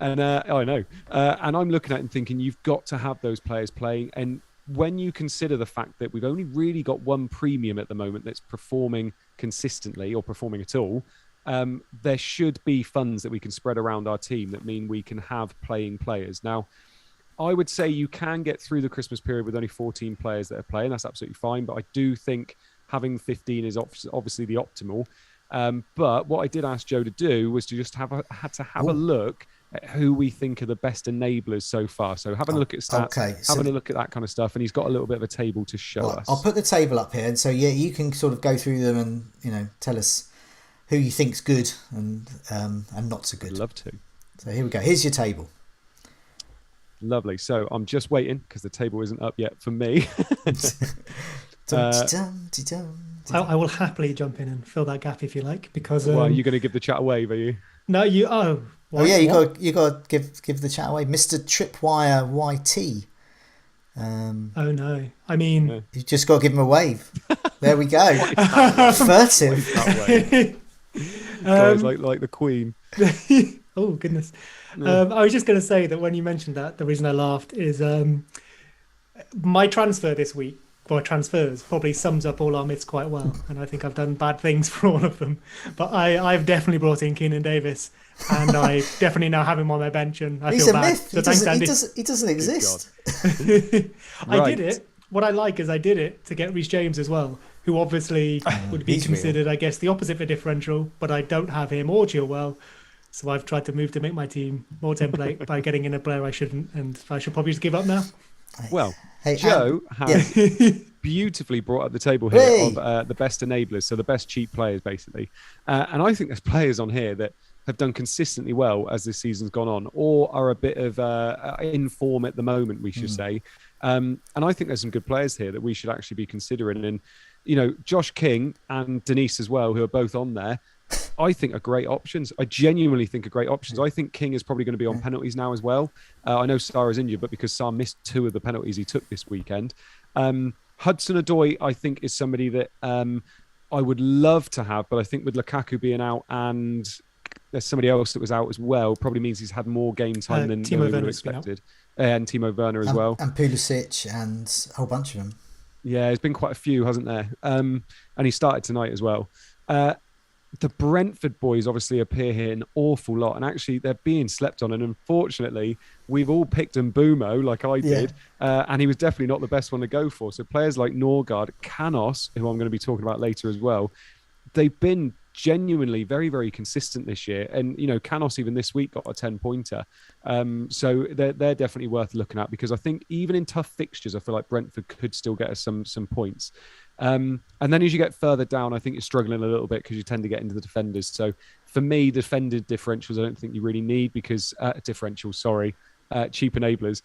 And I know. And I'm looking at it and thinking, you've got to have those players playing. And when you consider the fact that we've only really got one premium at the moment that's performing consistently or performing at all, there should be funds that we can spread around our team that mean we can have playing players. Now, I would say you can get through the Christmas period with only 14 players that are playing. That's absolutely fine. But I do think having 15 is obviously the optimal. But what I did ask Joe to do was to just have a look at who we think are the best enablers so far. So having a look at stats, having a look at that kind of stuff. And he's got a little bit of a table to show us. I'll put the table up here. And so, you can sort of go through them and, tell us who you think's good and not so good. I'd love to. So here we go. Here's your table. Lovely. So I'm just waiting because the table isn't up yet for me. I will happily jump in and fill that gap if you like, because well, you're going to give the chat away, are you? No, you. You got to give the chat away, Mr. Tripwire YT. Oh no! I mean, you just got to give him a wave. There we go. Furtive. Guys, like the Queen. Oh goodness! I was just going to say that when you mentioned that, the reason I laughed is my transfer this week. Well, transfers probably sums up all our myths quite well, and I think I've done bad things for all of them. But I've definitely brought in Keenan Davis, and I definitely now have him on my bench, and I feel bad. Myth. So thanks, Andy. He doesn't exist. I did it. What I like is I did it to get Reece James as well, who obviously would be considered, I guess, the opposite for differential, but I don't have him or Chilwell. So I've tried to move to make my team more template by getting in a player I shouldn't, and I should probably just give up now. Well, Joe has beautifully brought up the table here of the best enablers, so the best cheap players, basically. And I think there's players on here that have done consistently well as this season's gone on, or are a bit of in form at the moment, we should say. And I think there's some good players here that we should actually be considering. And, Josh King and Denise as well, who are both on there, I think are great options. I genuinely think are great options. I think King is probably going to be on penalties now as well. I know Sarr is injured, but because Sarr missed 2 of the penalties he took this weekend. Hudson-Odoi, I think, is somebody that I would love to have, but I think with Lukaku being out and there's somebody else that was out as well, probably means he's had more game time than we would have expected. And Timo Werner as well. And Pulisic and a whole bunch of them. Yeah, there's been quite a few, hasn't there? And he started tonight as well. The Brentford boys obviously appear here an awful lot, and actually they're being slept on. And unfortunately, we've all picked Mbumo like I did, and he was definitely not the best one to go for. So players like Norgard, Canos, who I'm going to be talking about later as well, they've been genuinely very, very consistent this year. And, Canos even this week got a 10-pointer. So they're definitely worth looking at, because I think even in tough fixtures, I feel like Brentford could still get us some points. And then as you get further down, I think you're struggling a little bit because you tend to get into the defenders. So for me, defender differentials, I don't think you really need, because cheap enablers,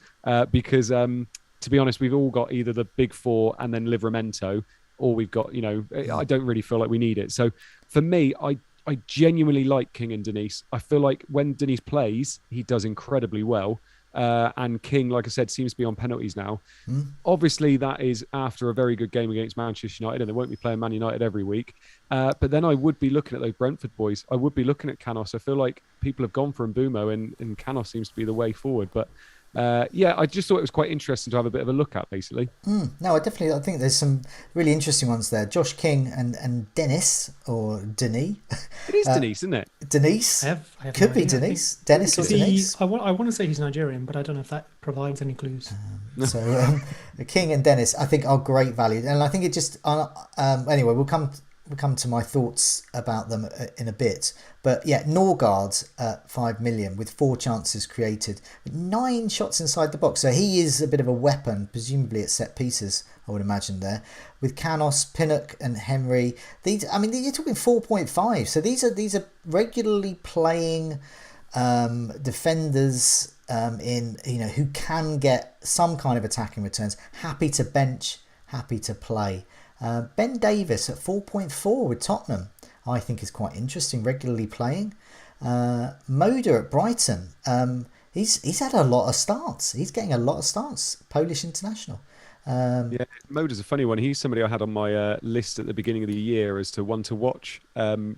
because to be honest, we've all got either the big 4 and then Livramento, or we've got, I don't really feel like we need it. So for me, I genuinely like King and Denise. I feel like when Denise plays, he does incredibly well. And King, like I said, seems to be on penalties now. Obviously, that is after a very good game against Manchester United, and they won't be playing Man United every week. But then I would be looking at those Brentford boys. I would be looking at Canos. I feel like people have gone for Mbumo, and Canos seems to be the way forward. But I just thought it was quite interesting to have a bit of a look at, basically. No, I think there's some really interesting ones there. Josh King and Dennis, or Denis. It is Denise, isn't it? Denise? I have Could no be idea. Denise. Dennis or Denise. I want to say he's Nigerian, but I don't know if that provides any clues. So King and Dennis, I think, are great value. And I think it just... anyway, we'll come to my thoughts about them in a bit. But yeah, Norgard at 5 million with 4 chances created, 9 shots inside the box. So he is a bit of a weapon, presumably at set pieces, I would imagine there. With Canos, Pinnock and Henry, you're talking 4.5. So these are regularly playing defenders who can get some kind of attacking returns. Happy to bench, happy to play. Ben Davis at 4.4 with Tottenham, I think is quite interesting, regularly playing. Moda at Brighton, he's had a lot of starts. He's getting a lot of starts, Polish international. Moda's a funny one. He's somebody I had on my list at the beginning of the year as to one to watch,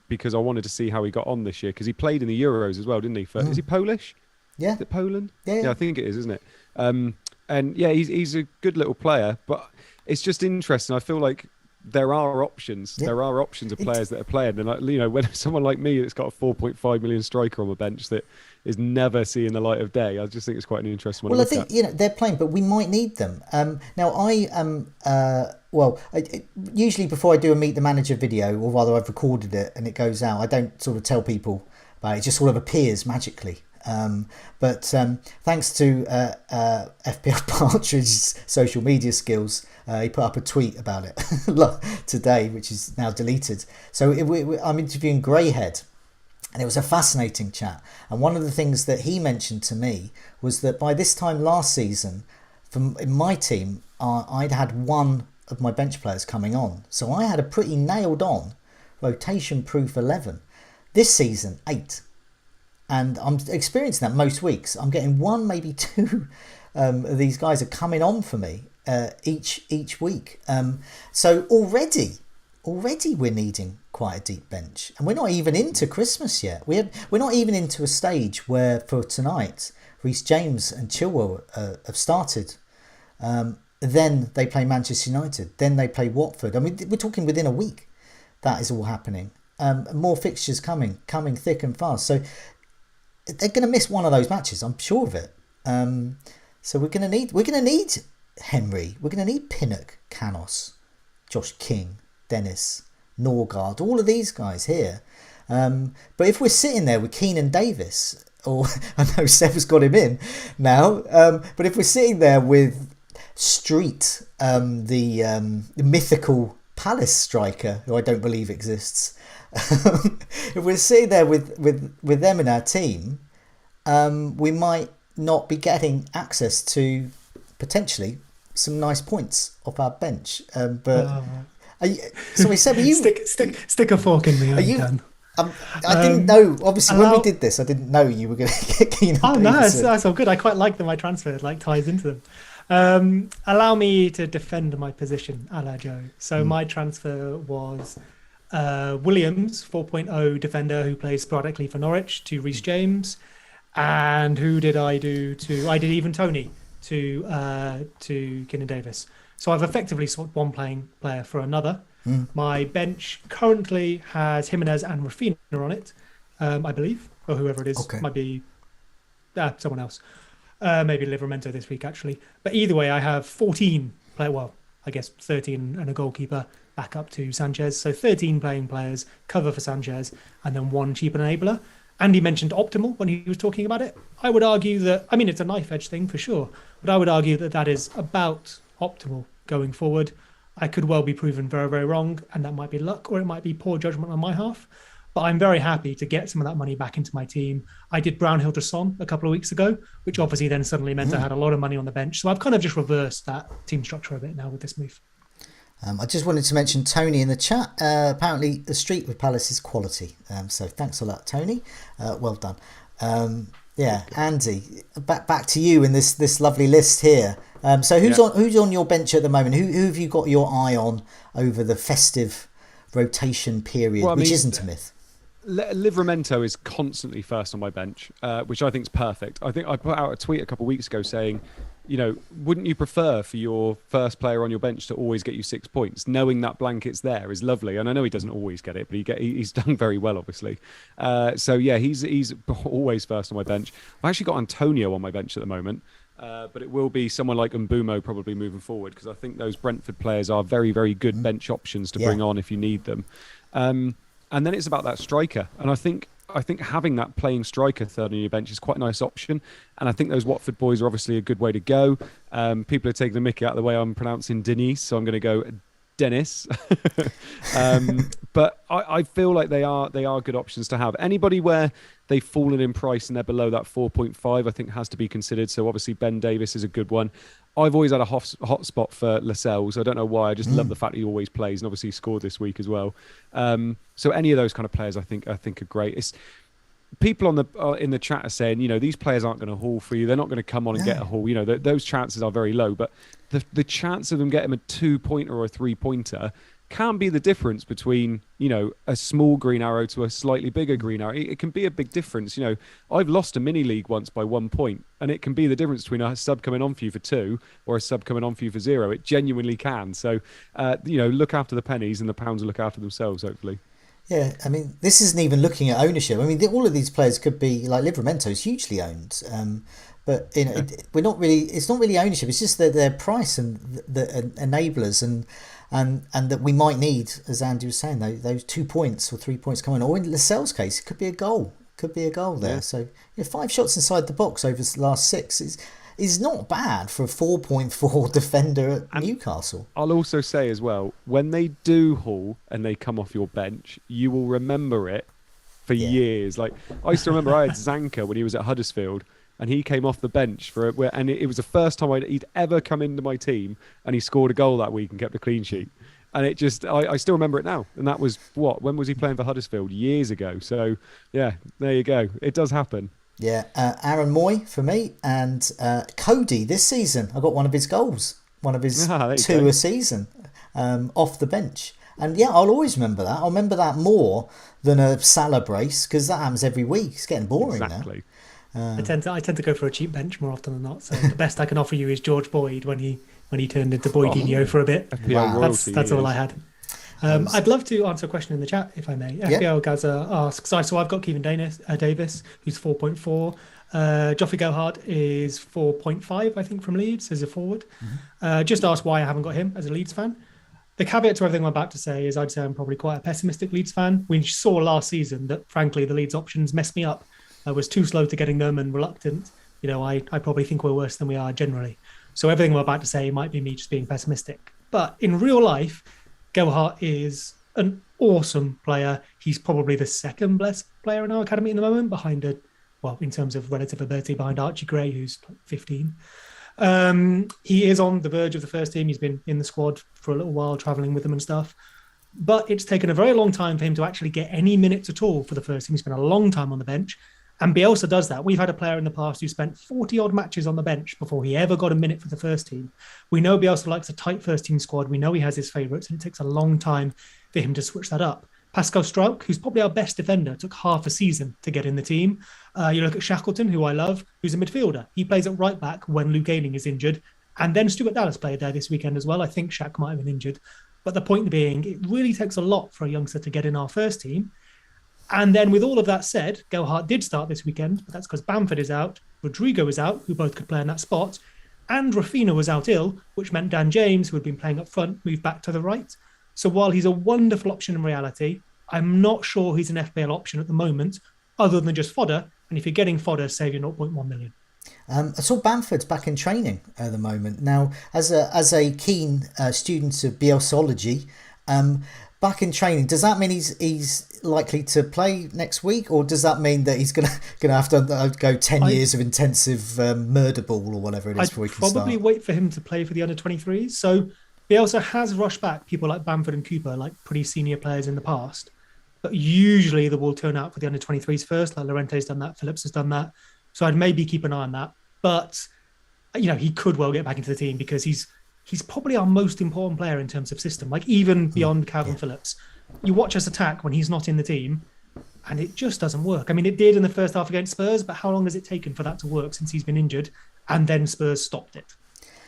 because I wanted to see how he got on this year, because he played in the Euros as well, didn't he? Is he Polish? Yeah. Is it Poland? Yeah, I think it is, isn't it? And yeah, he's a good little player, but it's just interesting. I feel like there are options. Yeah. There are options of players that are playing. And, when someone like me that's got a 4.5 million striker on the bench that is never seeing the light of day, I just think it's quite an interesting one. Well, I think, they're playing, but we might need them. Now, usually before I do a Meet the Manager video, or rather I've recorded it and it goes out, I don't sort of tell people about it. It just sort of appears magically. But thanks to FPL Partridge's social media skills, he put up a tweet about it today, which is now deleted. So I'm interviewing Greyhead, and it was a fascinating chat. And one of the things that he mentioned to me was that by this time last season, in my team, I'd had one of my bench players coming on. So I had a pretty nailed on rotation-proof 11. This season, 8. And I'm experiencing that most weeks. I'm getting 1, maybe 2 of these guys are coming on for me each week. So already we're needing quite a deep bench. And we're not even into Christmas yet. We're not even into a stage where for tonight, Reece James and Chilwell have started. Then they play Manchester United. Then they play Watford. I mean, we're talking within a week. That is all happening. More fixtures coming thick and fast. So they're going to miss one of those matches. I'm sure of it. So we're going to need Henry. We're going to need Pinnock, Canos, Josh King, Dennis, Norgard, all of these guys here. But if we're sitting there with Keane and Davis, or I know Seb's got him in now, but if we're sitting there with Street, the mythical Palace striker, who I don't believe exists, if we're sitting there with them in our team, we might not be getting access to potentially some nice points off our bench. So we said, were you stick a fork in me? are you? Dan. I didn't know. Obviously, when we did this, I didn't know you were going to get Keenan. Oh no, that's all good. I quite like that my transfer ties into them. Allow me to defend my position, a la Joe. So my transfer was Williams, 4.0 defender who plays sporadically for Norwich, to Reece James. And who did I do to? I did even Tony to Keenan Davis. So I've effectively swapped one player for another. My bench currently has Jimenez and Rafinha on it, I believe, or whoever it is. Okay. Might be someone else. Maybe Livramento this week, actually. But either way, I have 14 well, I guess 13 and a goalkeeper back up to Sanchez. So 13 playing players, cover for Sanchez, and then one cheap enabler. Andy mentioned optimal when he was talking about it. I would argue that, I mean, it's a knife edge thing for sure, but I would argue that that is about optimal going forward. I could well be proven very, very wrong, and that might be luck or it might be poor judgment on my half. But I'm very happy to get some of that money back into my team. I did Brownhill to Son a couple of weeks ago, which obviously then suddenly meant I had a lot of money on the bench. So I've kind of just reversed that team structure a bit now with this move. I just wanted to mention Tony in the chat. Apparently, the street with Palace is quality. So thanks a lot, Tony. Well done. Andy, back to you in this lovely list here. So who's on your bench at the moment? Who have you got your eye on over the festive rotation period, which isn't a myth? Livramento is constantly first on my bench, which I think is perfect. I think I put out a tweet a couple of weeks ago saying, wouldn't you prefer for your first player on your bench to always get you 6 points? Knowing that blanket's there is lovely. And I know he doesn't always get it, but he's done very well, obviously. He's always first on my bench. I've actually got Antonio on my bench at the moment, but it will be someone like Mbumo probably moving forward, because I think those Brentford players are very, very good bench options to bring on if you need them. And then it's about that striker. And I think having that playing striker third on your bench is quite a nice option. And I think those Watford boys are obviously a good way to go. People are taking the mickey out of the way I'm pronouncing Denise, so I'm going to go Dennis. But I feel like they are good options to have. Anybody where they've fallen in price and they're below that 4.5, I think has to be considered. So obviously Ben Davis is a good one. I've always had a hot spot for Lascelles. I don't know why. I just love the fact he always plays, and obviously he scored this week as well. So any of those kind of players, I think are great. It's people in the chat are saying, these players aren't going to haul for you. They're not going to come on and get a haul. Those chances are very low. But the chance of them getting a 2-pointer or a 3-pointer can be the difference between, a small green arrow to a slightly bigger green arrow. It can be a big difference. I've lost a mini league once by 1 point, and it can be the difference between a sub coming on for you for 2 or a sub coming on for you for 0. It genuinely can. So, look after the pennies, and the pounds will look after themselves, hopefully. Yeah, I mean, this isn't even looking at ownership. I mean, all of these players could be, like Livramento is hugely owned. But we're not really. It's not really ownership. It's just their price and the enablers and that we might need, as Andy was saying, those 2 points or 3 points coming. Or in Lascelles' case, it could be a goal. There. Yeah. So 5 shots inside the box over the last 6 is not bad for a 4.4 defender at Newcastle. I'll also say as well, when they do haul and they come off your bench, you will remember it for years. Like I used to remember I had Zanka when he was at Huddersfield. And he came off the bench and it was the first time he'd ever come into my team, and he scored a goal that week and kept a clean sheet. And it just, I still remember it now. And that was when was he playing for Huddersfield? Years ago. So yeah, there you go. It does happen. Yeah, Aaron Moy for me, and Cody this season. I got one of his goals, one of his 2 a season off the bench. And yeah, I'll always remember that. I'll remember that more than a Salah brace, because that happens every week. It's getting boring now. I tend to go for a cheap bench more often than not. So the best I can offer you is George Boyd when he turned into Boydinho for a bit. Wow. That's all I had. I'd love to answer a question in the chat if I may. FPL Gaza asks, so I've got Kevin Davis, who's 4.4. Joffrey Gohart is 4.5, I think, from Leeds as a forward. Just asked why I haven't got him as a Leeds fan. The caveat to everything I'm about to say is I'd say I'm probably quite a pessimistic Leeds fan. We saw last season that, frankly, the Leeds options messed me up. I was too slow to getting them and reluctant. I probably think we're worse than we are generally. So everything I'm about to say might be me just being pessimistic. But in real life, Gohart is an awesome player. He's probably the second best player in our academy at the moment, in terms of relative ability, behind Archie Gray, who's like 15. He is on the verge of the first team. He's been in the squad for a little while, traveling with them and stuff. But it's taken a very long time for him to actually get any minutes at all for the first team. He spent a long time on the bench. And Bielsa does that. We've had a player in the past who spent 40 odd matches on the bench before he ever got a minute for the first team. We know Bielsa likes a tight first team squad. We know he has his favourites, and it takes a long time for him to switch that up. Pascal Struijk, who's probably our best defender, took half a season to get in the team. You look at Shackleton, who I love, who's a midfielder. He plays at right back when Luke Ayling is injured. And then Stuart Dallas played there this weekend as well. I think Shaq might have been injured. But the point being, it really takes a lot for a youngster to get in our first team. And then with all of that said, Gelhardt did start this weekend, but that's because Bamford is out, Rodrigo is out, who both could play in that spot, and Rafinha was out ill, which meant Dan James, who had been playing up front, moved back to the right. So while he's a wonderful option in reality, I'm not sure he's an FPL option at the moment, other than just fodder. And if you're getting fodder, save your 0.1 million. I saw Bamford's back in training at the moment. Now, as a keen student of Bielsology, back in training, does that mean he's likely to play next week, or does that mean that he's gonna have to go 10 years of intensive murder ball or whatever it is before he can start? I'd probably wait for him to play for the under-23s. So Bielsa has rushed back people like Bamford and Cooper, like pretty senior players in the past, but usually they will turn out for the under-23s first. Like Llorente's done that, Phillips has done that. So I'd maybe keep an eye on that. But he could well get back into the team because he's probably our most important player in terms of system, like even beyond Calvin Phillips. You watch us attack when he's not in the team, and it just doesn't work. I mean, it did in the first half against Spurs, but how long has it taken for that to work since he's been injured? And then Spurs stopped it.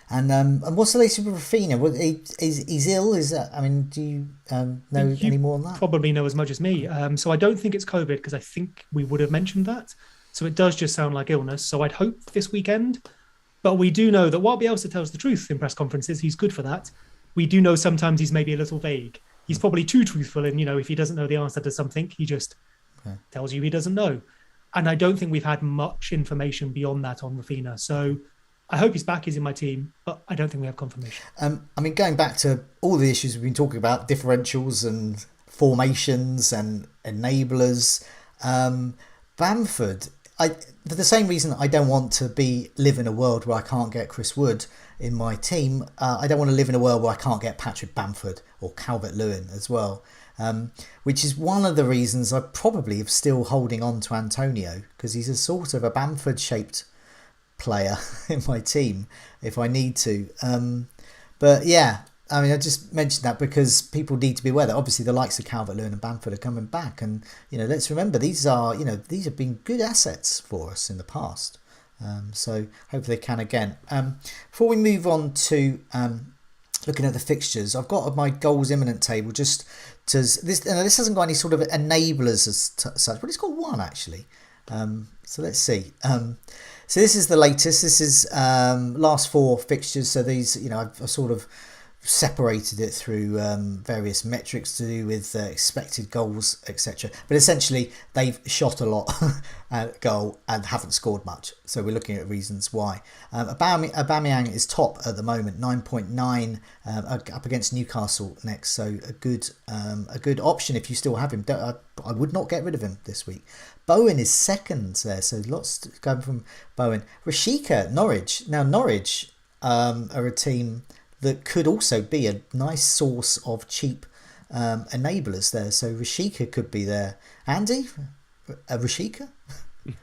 And what's the latest with Rafinha? He's ill? Do you know any more on that? Probably know as much as me. So I don't think it's COVID, because I think we would have mentioned that. So it does just sound like illness. So I'd hope this weekend. But we do know that while Bielsa tells the truth in press conferences, he's good for that. We do know sometimes he's maybe a little vague. He's probably too truthful. And, if he doesn't know the answer to something, he just tells you he doesn't know. And I don't think we've had much information beyond that on Rafinha. So I hope he's back. He's in my team, but I don't think we have confirmation. Going back to all the issues we've been talking about, differentials and formations and enablers, Bamford, for the same reason I don't want to live in a world where I can't get Chris Wood in my team, I don't want to live in a world where I can't get Patrick Bamford or Calvert-Lewin as well, which is one of the reasons I probably am still holding on to Antonio, because he's a sort of a Bamford-shaped player in my team if I need to. But yeah, I just mentioned that because people need to be aware that obviously the likes of Calvert-Lewin and Bamford are coming back, and let's remember these have been good assets for us in the past. So hopefully they can again. Before we move on to looking at the fixtures, I've got my goals imminent table just to this. This hasn't got any sort of enablers as such, but it's got one actually. So let's see. So this is the latest. This is last 4 fixtures. So these, I've sort of separated it through various metrics to do with expected goals, etc. But essentially, they've shot a lot at goal and haven't scored much. So we're looking at reasons why. Aubameyang is top at the moment, 9.9 up against Newcastle next. So a good option if you still have him. I would not get rid of him this week. Bowen is second there, so lots going from Bowen. Rashika, Norwich. Now Norwich are a team that could also be a nice source of cheap enablers there. So Rashika could be there. Andy? Rashika?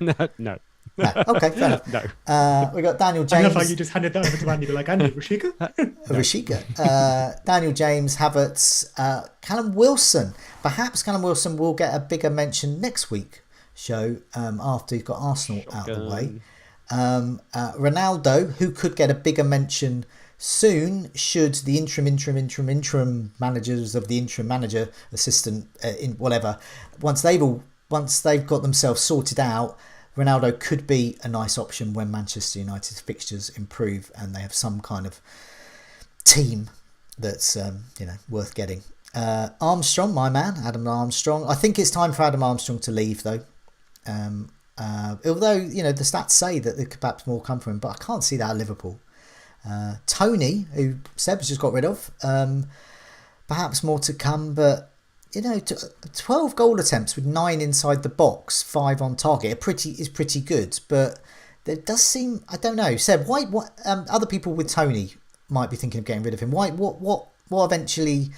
No. Okay, fair enough. No. We got Daniel James. I love how you just handed that over to Andy. Be like, Andy, Rashika? Rashika. Daniel James, Havertz, Callum Wilson. Perhaps Callum Wilson will get a bigger mention next week show after he's got Arsenal out of the way. Ronaldo, who could get a bigger mention soon should the interim managers of the interim manager assistant in whatever once they've got themselves sorted out, Ronaldo could be a nice option when Manchester United's fixtures improve and they have some kind of team that's worth getting. Armstrong, my man, Adam Armstrong. I think it's time for Adam Armstrong to leave though. Although the stats say that there could perhaps more come from him, but I can't see that at Liverpool. Tony, who Seb's just got rid of, perhaps more to come, but 12 goal attempts with 9 inside the box, 5 on target is pretty good. But there does seem, I don't know, Seb, why? What other people with Tony might be thinking of getting rid of him? Why? What eventually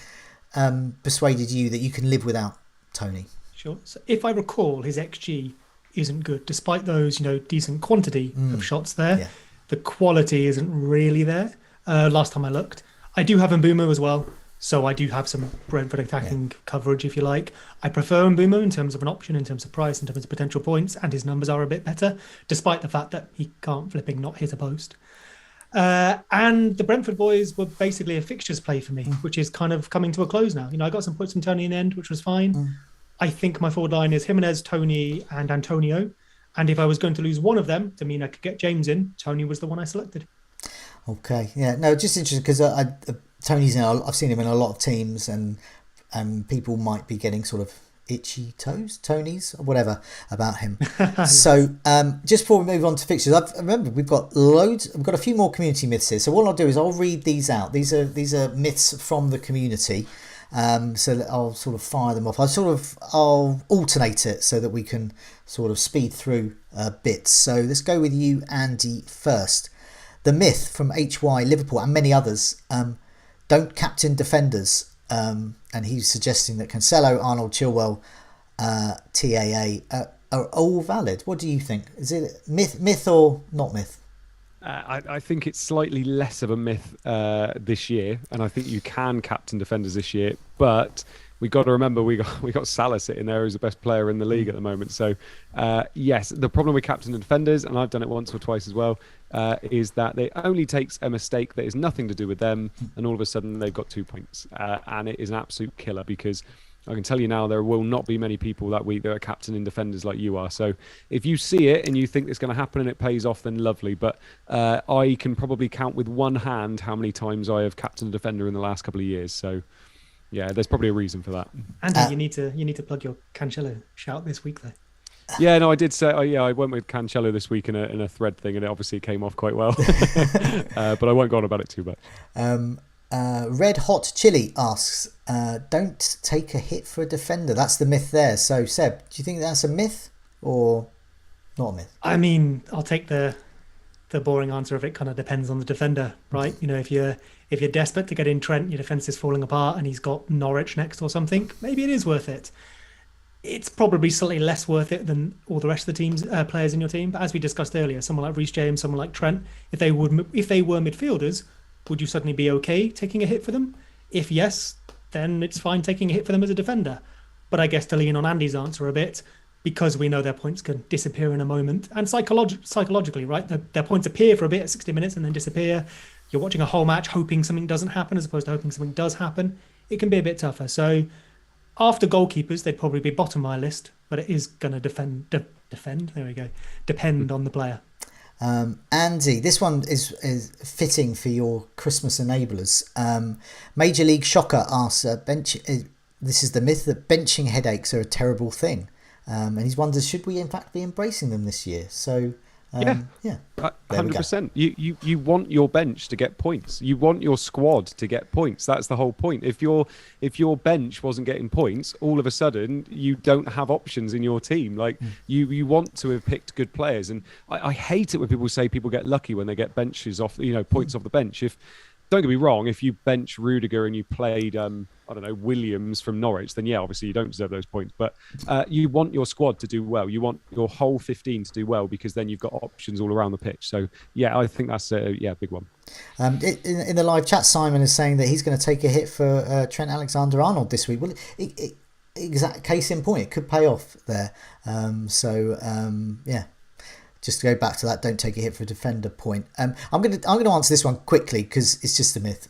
persuaded you that you can live without Tony? Sure. So if I recall, his XG isn't good, despite those decent quantity of shots there. Yeah. The quality isn't really there. Last time I looked, I do have Mbeumo as well. So I do have some Brentford attacking coverage, if you like. I prefer Mbeumo in terms of an option, in terms of price, in terms of potential points, and his numbers are a bit better, despite the fact that he can't flipping not hit a post. And the Brentford boys were basically a fixtures play for me, which is kind of coming to a close now. I got some points from Tony in the end, which was fine. I think my forward line is Jimenez, Tony, and Antonio. And if I was going to lose one of them to mean I could get James in, Tony was the one I selected. Okay, yeah, no, just interesting because Tony's I've seen him in a lot of teams, and people might be getting sort of itchy toes, Tony's, or whatever about him. So just before we move on to fixtures, remember we've got a few more community myths here. So what I'll do is I'll read these out. These are myths from the community. So I'll sort of fire them off. I'll alternate it so that we can sort of speed through bits. So let's go with you, Andy, first. The myth from HY Liverpool and many others, don't captain defenders. And he's suggesting that Cancelo, Arnold, Chilwell, TAA are all valid. What do you think? Is it myth or not myth? I think it's slightly less of a myth this year, and I think you can captain defenders this year. But we got to remember we got Salah sitting there who's the best player in the league at the moment. So yes, the problem with captain and defenders, and I've done it once or twice as well, is that it only takes a mistake that is nothing to do with them, and all of a sudden they've got 2 points, and it is an absolute killer because. I can tell you now, there will not be many people that week that are captaining defenders like you are. So if you see it and you think it's going to happen and it pays off, then lovely. But I can probably count with one hand how many times I have captained a defender in the last couple of years. So yeah, there's probably a reason for that. Andy, you need to plug your Cancelo shout this week, though. Yeah, no, I did say, I went with Cancelo this week in a thread thing, and it obviously came off quite well. But I won't go on about it too much. Red Hot Chili asks, don't take a hit for a defender. That's the myth there. So Seb, do you think that's a myth or not a myth? I mean, I'll take the boring answer of it kind of depends on the defender, right? If you're desperate to get in Trent, your defence is falling apart and he's got Norwich next or something, maybe it is worth it. It's probably slightly less worth it than all the rest of the team's players in your team. But as we discussed earlier, someone like Reece James, someone like Trent, if they were midfielders, would you suddenly be okay taking a hit for them? If yes, then it's fine taking a hit for them as a defender. But I guess to lean on Andy's answer a bit, because we know their points can disappear in a moment, and psychologically, right? Their points appear for a bit at 60 minutes and then disappear. You're watching a whole match hoping something doesn't happen as opposed to hoping something does happen. It can be a bit tougher. So after goalkeepers, they'd probably be bottom of my list, but it is going to depend on the player. Andy, this one is fitting for your Christmas enablers. Major League Shocker asks, this is the myth that benching headaches are a terrible thing, and he wonders, should we in fact be embracing them this year? So 100%. You want your bench to get points. You want your squad to get points. That's the whole point. If your bench wasn't getting points, all of a sudden you don't have options in your team. Like you want to have picked good players, and I hate it when people say people get lucky when they get benches off, points off the bench. Don't get me wrong, if you bench Rudiger and you played, Williams from Norwich, then yeah, obviously you don't deserve those points. But you want your squad to do well. You want your whole 15 to do well, because then you've got options all around the pitch. So yeah, I think that's a big one. In the live chat, Simon is saying that he's going to take a hit for Trent Alexander-Arnold this week. Well, exact case in point, it could pay off there. Just to go back to that, don't take a hit for a defender point. I'm going to answer this one quickly because it's just a myth.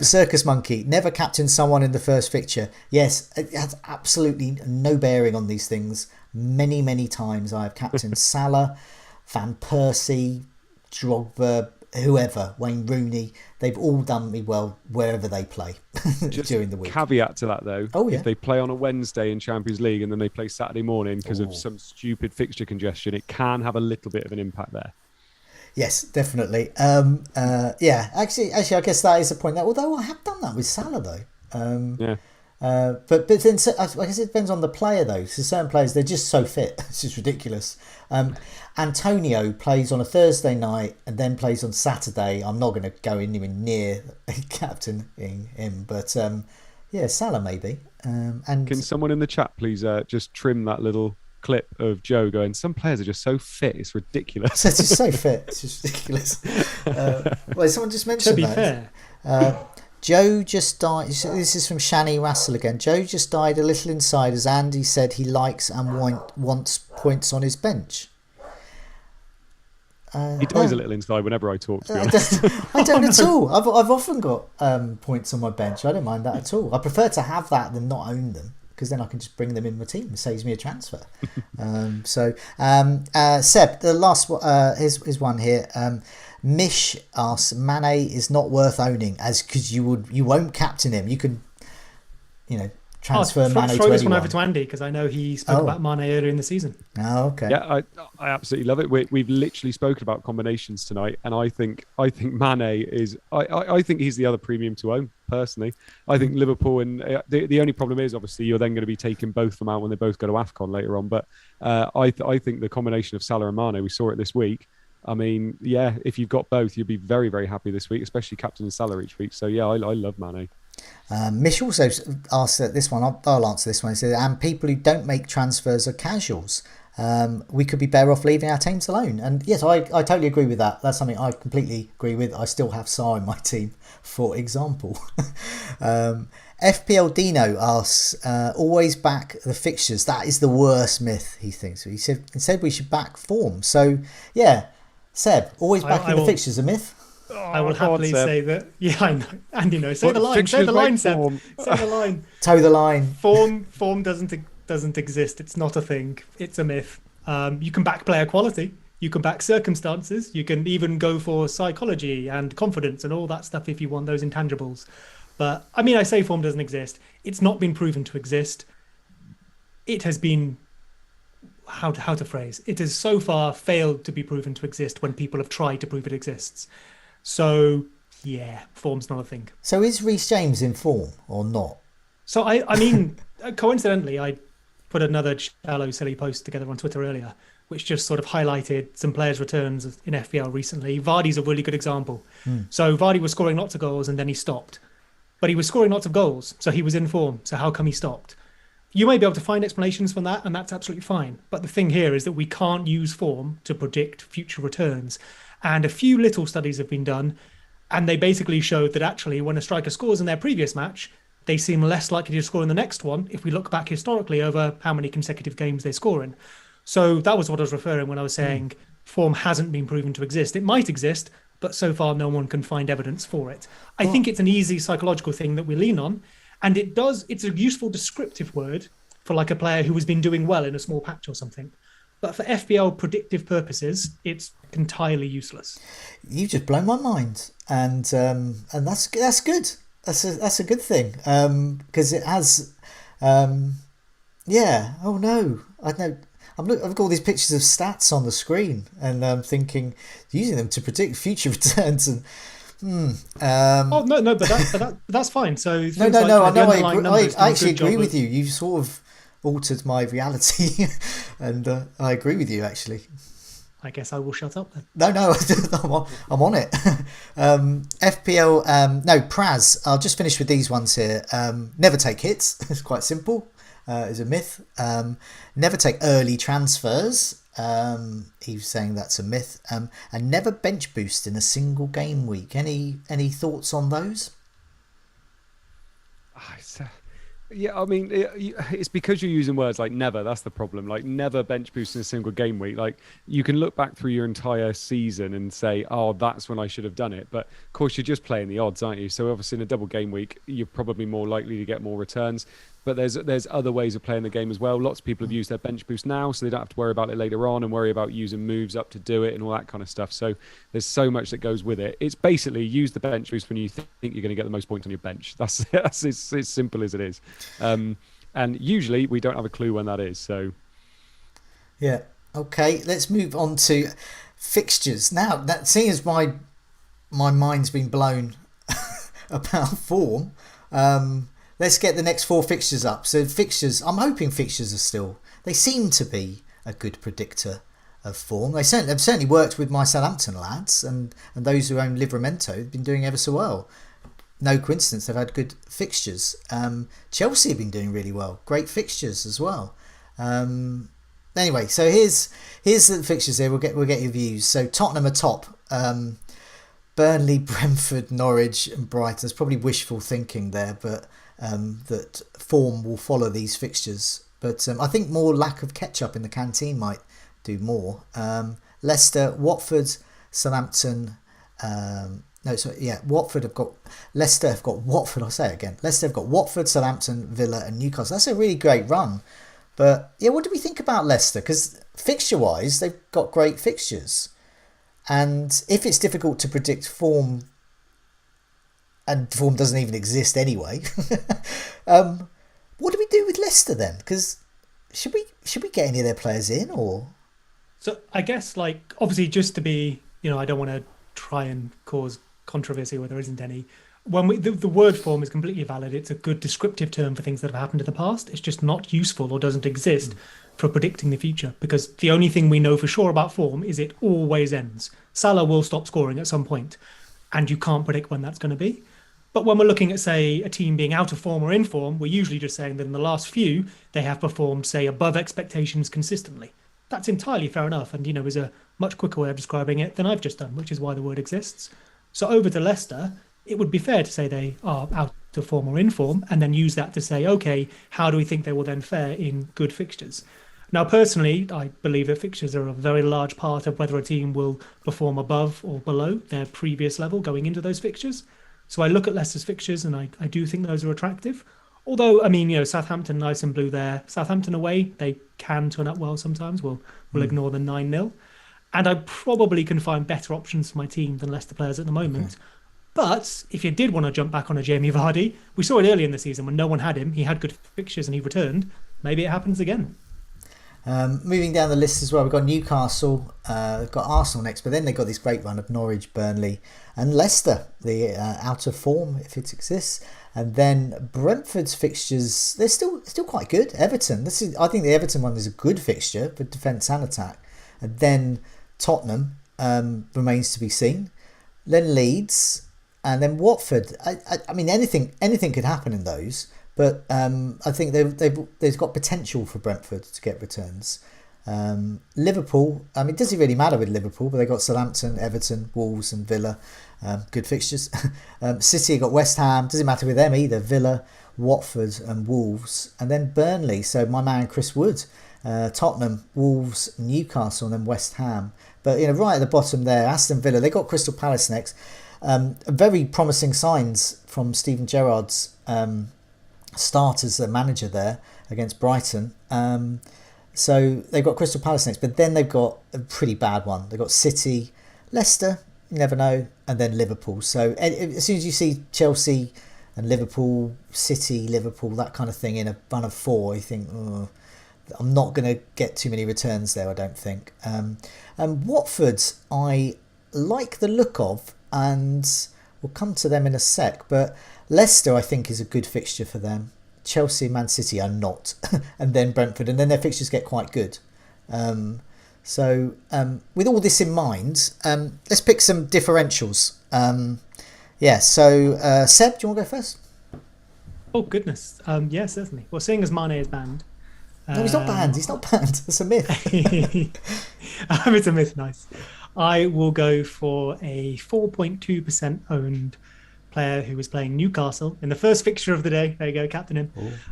Circus Monkey, never captain someone in the first fixture. Yes, it has absolutely no bearing on these things. Many, many times I have captained Salah, Van Persie, Drogba, whoever, Wayne Rooney. They've all done me well wherever they play during the week. Caveat to that though, oh, yeah. If they play on a Wednesday in Champions League and then they play Saturday morning because of some stupid fixture congestion, it can have a little bit of an impact there. Yes, definitely. Actually, I guess that is a point. Although I have done that with Salah though. But then I guess it depends on the player though. So certain players, they're just so fit, it's just ridiculous. Antonio plays on a Thursday night and then plays on Saturday. I'm not going to go anywhere near captaining him, but yeah, Salah maybe. And Can someone in the chat please just trim that little clip of Joe going, some players are just so fit, it's ridiculous. It's just so fit, it's just ridiculous. Well, someone just mentioned To be that. fair, Joe just died. This is from Shani Russell again. Joe just died a little inside as Andy said he likes and wants points on his bench. He dies a little inside whenever I talk, to be honest. I don't at all. I've often got points on my bench. I don't mind that at all. I prefer to have that than not own them, because then I can just bring them in my team. It saves me a transfer. Seb, the last one, here's one here. Mish asks, Mane is not worth owning as because you won't captain him. You can, transfer Mane to anyone. Throw this one over to Andy because I know he spoke about Mane earlier in the season. Oh, okay. Yeah, I absolutely love it. We've literally spoken about combinations tonight, and I think Mane is. I think he's the other premium to own personally. I think Liverpool, and the only problem is obviously you're then going to be taking both of them out when they both go to AFCON later on. But I think the combination of Salah and Mane, we saw it this week. I mean, yeah, if you've got both, you'll be very, very happy this week, especially captain and Salah each week. So yeah, I love Mane. Mish also asked this one. I'll answer this one. He said, and people who don't make transfers are casuals. We could be better off leaving our teams alone. And yes, I totally agree with that. That's something I completely agree with. I still have Sa in my team, for example. FPL Dino asks, always back the fixtures. That is the worst myth, he thinks. He said instead we should back form. So yeah, Seb, always backing the fixtures a myth. I will happily say that. Yeah, I know. Andy knows. Say the line. Say the line, Seb. Say the line. Toe the line. Form doesn't exist. It's not a thing. It's a myth. You can back player quality. You can back circumstances. You can even go for psychology and confidence and all that stuff if you want those intangibles. But I mean, I say form doesn't exist. It's not been proven to exist. It has been. How to phrase? It has so far failed to be proven to exist when people have tried to prove it exists. So, yeah, form's not a thing. So is Reece James in form or not? So, I mean, coincidentally, I put another shallow, silly post together on Twitter earlier, which just sort of highlighted some players' returns in FPL recently. Vardy's a really good example. So Vardy was scoring lots of goals and then he stopped. But he was scoring lots of goals, so he was in form. So how come he stopped? You may be able to find explanations for that, and that's absolutely fine. But the thing here is that we can't use form to predict future returns. And a few little studies have been done, and they basically showed that actually when a striker scores in their previous match, they seem less likely to score in the next one if we look back historically over how many consecutive games they score in. So that was what I was referring when I was saying form hasn't been proven to exist. It might exist, but so far no one can find evidence for it. I think it's an easy psychological thing that we lean on. And it's a useful descriptive word for like a player who has been doing well in a small patch or something. But for FPL predictive purposes, it's entirely useless. You've just blown my mind. And that's good. That's a good thing. Because it has, yeah. Oh no, I know. I've got all these pictures of stats on the screen, and I'm thinking using them to predict future returns and. Oh no, but that's fine. So no. I actually agree with you. You've sort of altered my reality, and I agree with you actually. I guess I will shut up then. No, I'm on it. FPL, no, Praz. I'll just finish with these ones here. Never take hits. It's quite simple. Is a myth. Never take early transfers. He's saying that's a myth. And never bench boost in a single game week. Any thoughts on those? Yeah, I mean, it's because you're using words like never. That's the problem. Like never bench boost in a single game week. Like you can look back through your entire season and say, oh, that's when I should have done it. But of course, you're just playing the odds, aren't you? So obviously in a double game week, you're probably more likely to get more returns. But there's other ways of playing the game as well. Lots of people have used their bench boost now, so they don't have to worry about it later on and worry about using moves up to do it and all that kind of stuff. So there's so much that goes with it. It's basically use the bench boost when you think you're going to get the most points on your bench. That's as simple as it is. And usually we don't have a clue when that is. So yeah, okay. Let's move on to fixtures now. That seeing as my mind's been blown about form. let's get the next 4 fixtures up. So fixtures, I'm hoping fixtures are still, they seem to be a good predictor of form. They've certainly worked with my Southampton lads, and those who own Livramento have been doing ever so well. No coincidence, they've had good fixtures. Chelsea have been doing really well. Great fixtures as well. Anyway, so here's the fixtures here. We'll get your views. So Tottenham are top. Burnley, Brentford, Norwich and Brighton. There's probably wishful thinking there, but that form will follow these fixtures. But I think more lack of ketchup in the canteen might do more. Leicester, Watford, Southampton. Watford have got Leicester have got Watford. I'll say it again. Leicester have got Watford, Southampton, Villa, and Newcastle. That's a really great run. But yeah, what do we think about Leicester? Because fixture-wise, they've got great fixtures, and if it's difficult to predict form, and form doesn't even exist anyway, what do we do with Leicester then? Because should we get any of their players in or? So I guess, like, obviously, just to be, I don't want to try and cause controversy where there isn't any. When the word form is completely valid, it's a good descriptive term for things that have happened in the past. It's just not useful or doesn't exist for predicting the future, because the only thing we know for sure about form is it always ends. Salah will stop scoring at some point, and you can't predict when that's going to be. But when we're looking at, say, a team being out of form or in form, we're usually just saying that in the last few, they have performed, say, above expectations consistently. That's entirely fair enough, and, is a much quicker way of describing it than I've just done, which is why the word exists. So over to Leicester, it would be fair to say they are out of form or in form, and then use that to say, okay, how do we think they will then fare in good fixtures? Now, personally, I believe that fixtures are a very large part of whether a team will perform above or below their previous level going into those fixtures. So I look at Leicester's fixtures, and I do think those are attractive. Although, Southampton, nice and blue there. Southampton away, they can turn up well sometimes. We'll ignore the 9-0. And I probably can find better options for my team than Leicester players at the moment. Okay. But if you did want to jump back on a Jamie Vardy, we saw it early in the season when no one had him. He had good fixtures and he returned. Maybe it happens again. Moving down the list as well, we've got Newcastle, we've got Arsenal next, but then they've got this great run of Norwich, Burnley and Leicester, the out of form if it exists. And then Brentford's fixtures, they're still quite good. Everton, I think the Everton one is a good fixture for defence and attack. And then Tottenham remains to be seen. Then Leeds, and then Watford. I mean, anything could happen in those. But I think they've got potential for Brentford to get returns. Liverpool, it doesn't really matter with Liverpool, but they've got Southampton, Everton, Wolves and Villa. Good fixtures. City have got West Ham, doesn't matter with them either. Villa, Watford and Wolves. And then Burnley, so my man Chris Wood. Tottenham, Wolves, Newcastle and then West Ham. But right at the bottom there, Aston Villa, they got Crystal Palace next. Very promising signs from Steven Gerrard's start as a manager there against Brighton. So they've got Crystal Palace next, but then they've got a pretty bad one. They've got City, Leicester, you never know, and then Liverpool. So as soon as you see Chelsea and Liverpool, City, Liverpool, that kind of thing in a run of 4, you think, I'm not going to get too many returns there, I don't think. And Watford, I like the look of, and we'll come to them in a sec, but Leicester, I think, is a good fixture for them. Chelsea, Man City are not. And then Brentford. And then their fixtures get quite good. So with all this in mind, let's pick some differentials. So Seb, do you want to go first? Oh, goodness. Yeah, certainly. Well, seeing as Mane is banned. No, he's not banned. He's not banned. That's a myth. It's a myth, nice. I will go for a 4.2% owned player who was playing Newcastle in the first fixture of the day. There you go, captain him.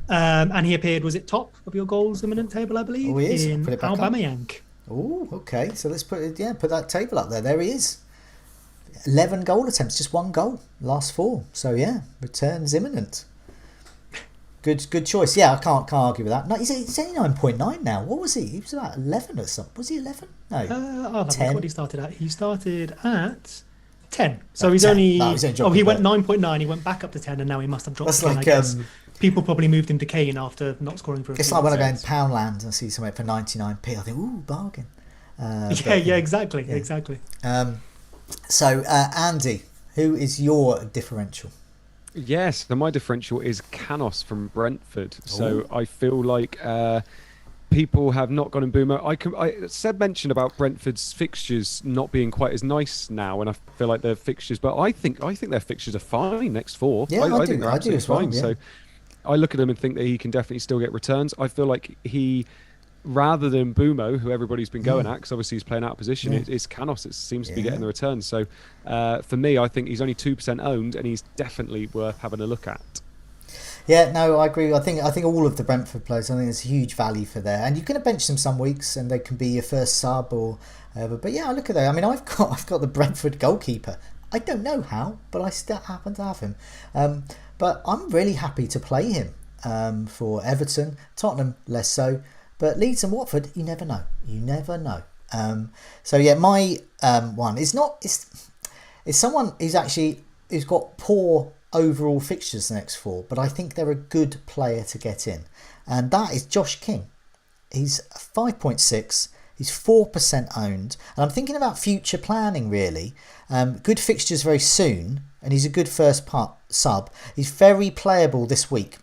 And he appeared, was it top of your goals imminent table, I believe? Oh, he is. In put it back Aubameyang. Oh, okay. So let's put that table up there. There he is. 11 goal attempts, just 1 goal, last 4. So yeah, returns imminent. Good choice. Yeah, I can't argue with that. No, he's only 9.9 now. What was he? He was about 11 or something. Was he 11? No. I'll have 10. What he started at. He started at 10. So he's 10. Only. No, he went 9.9. He went back up to 10, and now he must have dropped. That's again, like I guess. People probably moved him to Kane after not scoring for. It's like when I go in Poundland and see something for 99p. I think, ooh, bargain. Exactly. So Andy, who is your differential? Yes, so my differential is Canos from Brentford. So Ooh. I feel like people have not gone in boomer. Seb mentioned about Brentford's fixtures not being quite as nice now, and I feel like their fixtures, but I think their fixtures are fine next four. Yeah, I think they're I do absolutely as well. fine. Yeah. So I look at them and think that he can definitely still get returns. I feel like he, rather than Bumo, who everybody's been going at, because obviously he's playing out of position, Yeah. it's Canos that seems to be getting Yeah. the returns. So for me, I think he's only 2% owned, and he's definitely worth having a look at. Yeah, no, I agree. I think all of the Brentford players, I think there's huge value for there, and you're going to bench them some weeks, and they can be your first sub or whatever. But yeah, I look at that. I mean, I've got the Brentford goalkeeper. I don't know how, but I still happen to have him. But I'm really happy to play him for Everton, Tottenham less so, but Leeds and Watford, you never know. You never know. So yeah, my one is not. It's someone who's got poor overall fixtures the next four, but I think they're a good player to get in, and that is Josh King. He's 5.6. He's 4% owned, and I'm thinking about future planning really. Good fixtures very soon, and he's a good first part sub. He's very playable this week.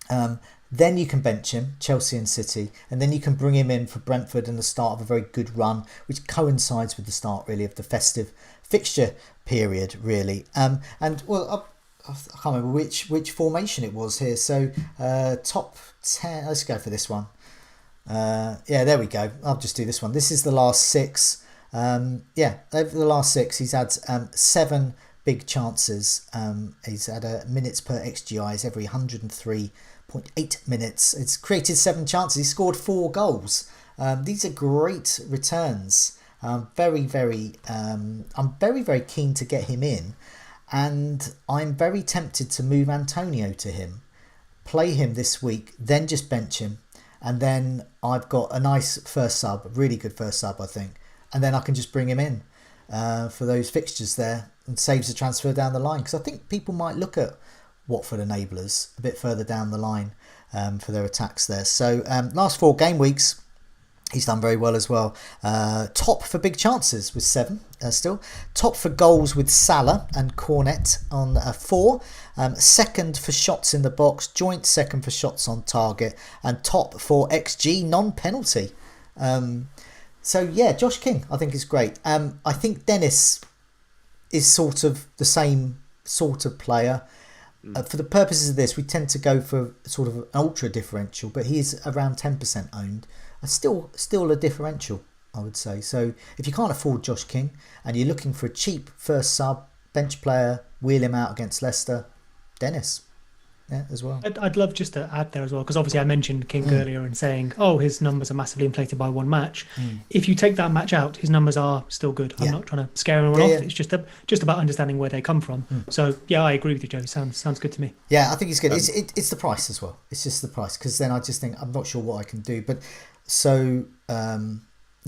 Then you can bench him, Chelsea and City, and then you can bring him in for Brentford and the start of a very good run, which coincides with the start really of the festive fixture period really. And well, I can't remember which formation it was here. So top 10. Let's go for this one. Yeah, there we go. I'll just do this one. This is the last six. Yeah, over the last six, he's had 7 big chances. He's had a minutes per XGI is every 103.8 minutes. It's created 7 chances. He scored 4 goals. These are great returns. I'm very, very keen to get him in, and I'm very tempted to move Antonio to him, play him this week, then just bench him, and then I've got a nice first sub, a really good first sub, I think, and then I can just bring him in for those fixtures there, and saves the transfer down the line, because I think people might look at Watford enablers a bit further down the line for their attacks there. So last 4 game weeks, he's done very well as well. Top for big chances with 7 still. Top for goals with Salah and Cornet on 4. Second for shots in the box. Joint second for shots on target. And top for XG non-penalty. So yeah, Josh King I think is great. I think Dennis is sort of the same sort of player. For the purposes of this, we tend to go for sort of an ultra differential, but he's around 10% owned. Still a differential, I would say. So if you can't afford Josh King and you're looking for a cheap first sub, bench player, wheel him out against Leicester, Dennis, yeah, as well. I'd love just to add there as well, because obviously I mentioned King earlier and saying, oh, his numbers are massively inflated by one match. If you take that match out, his numbers are still good. I'm not trying to scare anyone off. Yeah. It's just about understanding where they come from. So yeah, I agree with you, Joe. Sounds good to me. Yeah, I think he's good. It's the price as well. It's just the price, because then I just think I'm not sure what I can do, but so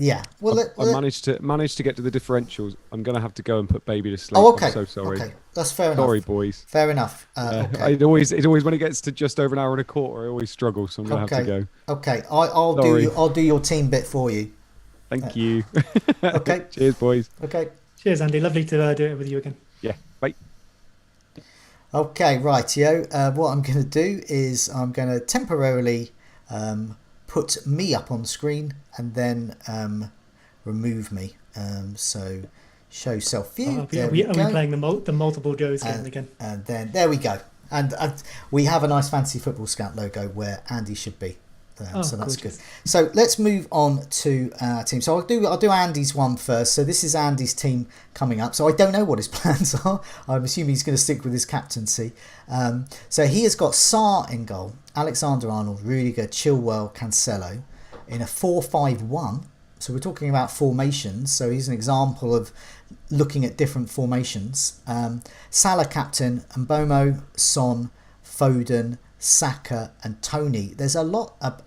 yeah. Well, I managed to get to the differentials. I'm going to have to go and put baby to sleep. Oh, okay. I'm so sorry. Okay, that's fair enough. Sorry, boys. Fair enough. Okay. It always when it gets to just over an hour and a quarter, I always struggle. So I'm going to have to go. Okay. I'll do your team bit for you. Thank you. Okay. Cheers, boys. Okay. Cheers, Andy. Lovely to do it with you again. Yeah. Bye. Okay, rightio. What I'm going to do is I'm going to temporarily put me up on screen and then remove me. So show self view. Are we playing the multiple Joes again? And then there we go. And we have a nice fancy Football Scout logo where Andy should be. So that's good. So let's move on to our team. So I'll do Andy's one first. So this is Andy's team coming up. So I don't know what his plans are. I'm assuming he's going to stick with his captaincy. So he has got Sarr in goal, Alexander-Arnold, Rudiger, Chilwell, Cancelo in a 4-5-1. So we're talking about formations. So he's an example of looking at different formations. Salah captain, Mbomo, Son, Foden, Saka and Tony. There's a lot of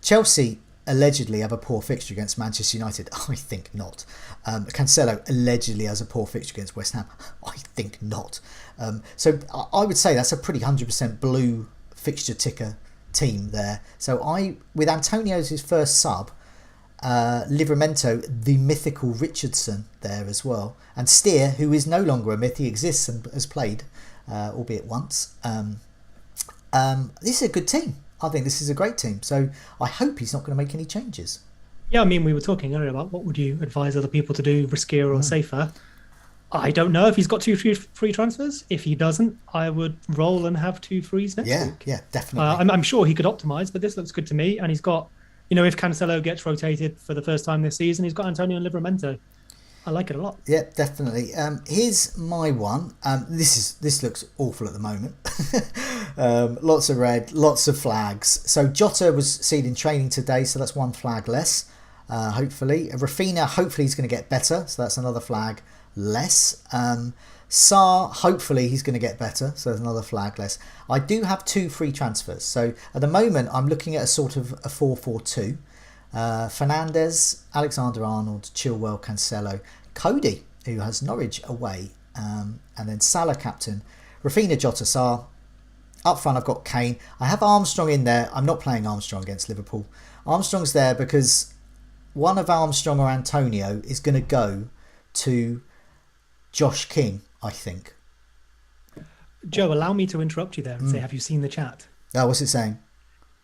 Chelsea allegedly have a poor fixture against Manchester United. I think not. Cancelo allegedly has a poor fixture against West Ham. I think not. So I would say that's a pretty 100% blue fixture ticker team there. So with Antonio's his first sub, Livramento, the mythical Richardson there as well, and Steer, who is no longer a myth, he exists and has played. albeit once. This is a good team. I think this is a great team. So I hope he's not going to make any changes. Yeah, I mean, we were talking earlier about what would you advise other people to do, riskier or safer. I don't know if he's got two free transfers. If he doesn't, I would roll and have 2 frees next week. Yeah, definitely. I'm sure he could optimize, but this looks good to me. And he's got, if Cancelo gets rotated for the first time this season, he's got Antonio and Livramento. I like it a lot. Yeah, definitely. Here's my one. This looks awful at the moment. Lots of red, lots of flags. So Jota was seen in training today, so that's 1 flag less. Hopefully, Rafinha. Hopefully, he's going to get better, so that's another flag less. Sarr, hopefully he's going to get better, so there's another flag less. I do have 2 free transfers, so at the moment I'm looking at a sort of a 4-4-2. Fernandes, Alexander-Arnold, Chilwell, Cancelo, Cody, who has Norwich away, and then Salah captain, Rafinha, Jota, Sarr. Up front I've got Kane. I have Armstrong in there. I'm not playing Armstrong against Liverpool. Armstrong's there because one of Armstrong or Antonio is going to go to Josh King, I think. Joe, allow me to interrupt you there and say, have you seen the chat? Oh, what's it saying?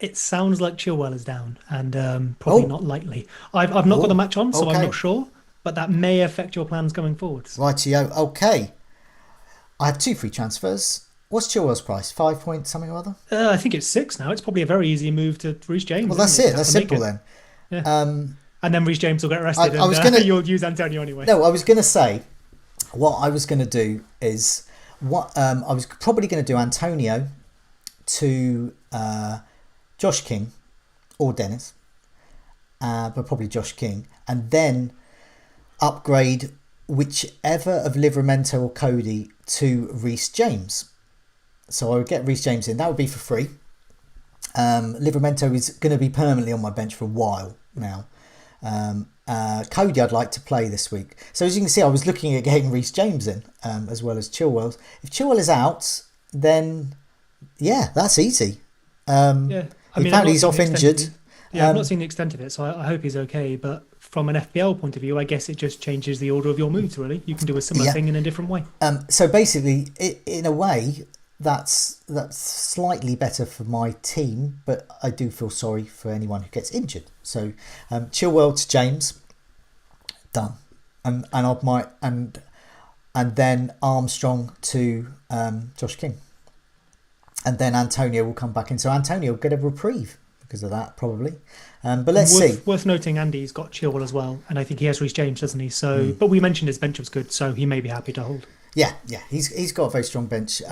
It sounds like Chilwell is down, and probably not lightly. I've not got the match on, so I'm not sure, but that may affect your plans going forwards. Rightio. Okay. I have 2 free transfers. What's Chilwell's price? 5 point something or other? I think it's 6 now. It's probably a very easy move to Reece James. Well, that's it. That's simple then. Yeah. And then Reece James will get arrested you'll use Antonio anyway. No, I was going to say, what I was going to do is, I was probably going to do Antonio to Josh King or Dennis, but probably Josh King, and then upgrade whichever of Livramento or Cody to Reece James. So I would get Reece James in. That would be for free. Livramento is going to be permanently on my bench for a while now. Cody I'd like to play this week. So as you can see, I was looking at getting Reece James in as well as Chilwell. If Chilwell is out, then yeah, that's easy. Apparently he's off injured. I've not seen the extent of it, so I hope he's okay. But from an FPL point of view, I guess it just changes the order of your moves, really. You can do a similar thing in a different way. So basically, in a way, that's slightly better for my team, but I do feel sorry for anyone who gets injured. So Chilwell to James, done, and then Armstrong to Josh King, and then Antonio will come back in. So Antonio will get a reprieve because of that, probably. But let's see. Worth noting, Andy's got Chilwell as well, and I think he has Reece James, doesn't he? So, but we mentioned his bench was good, so he may be happy to hold. Yeah, he's got a very strong bench.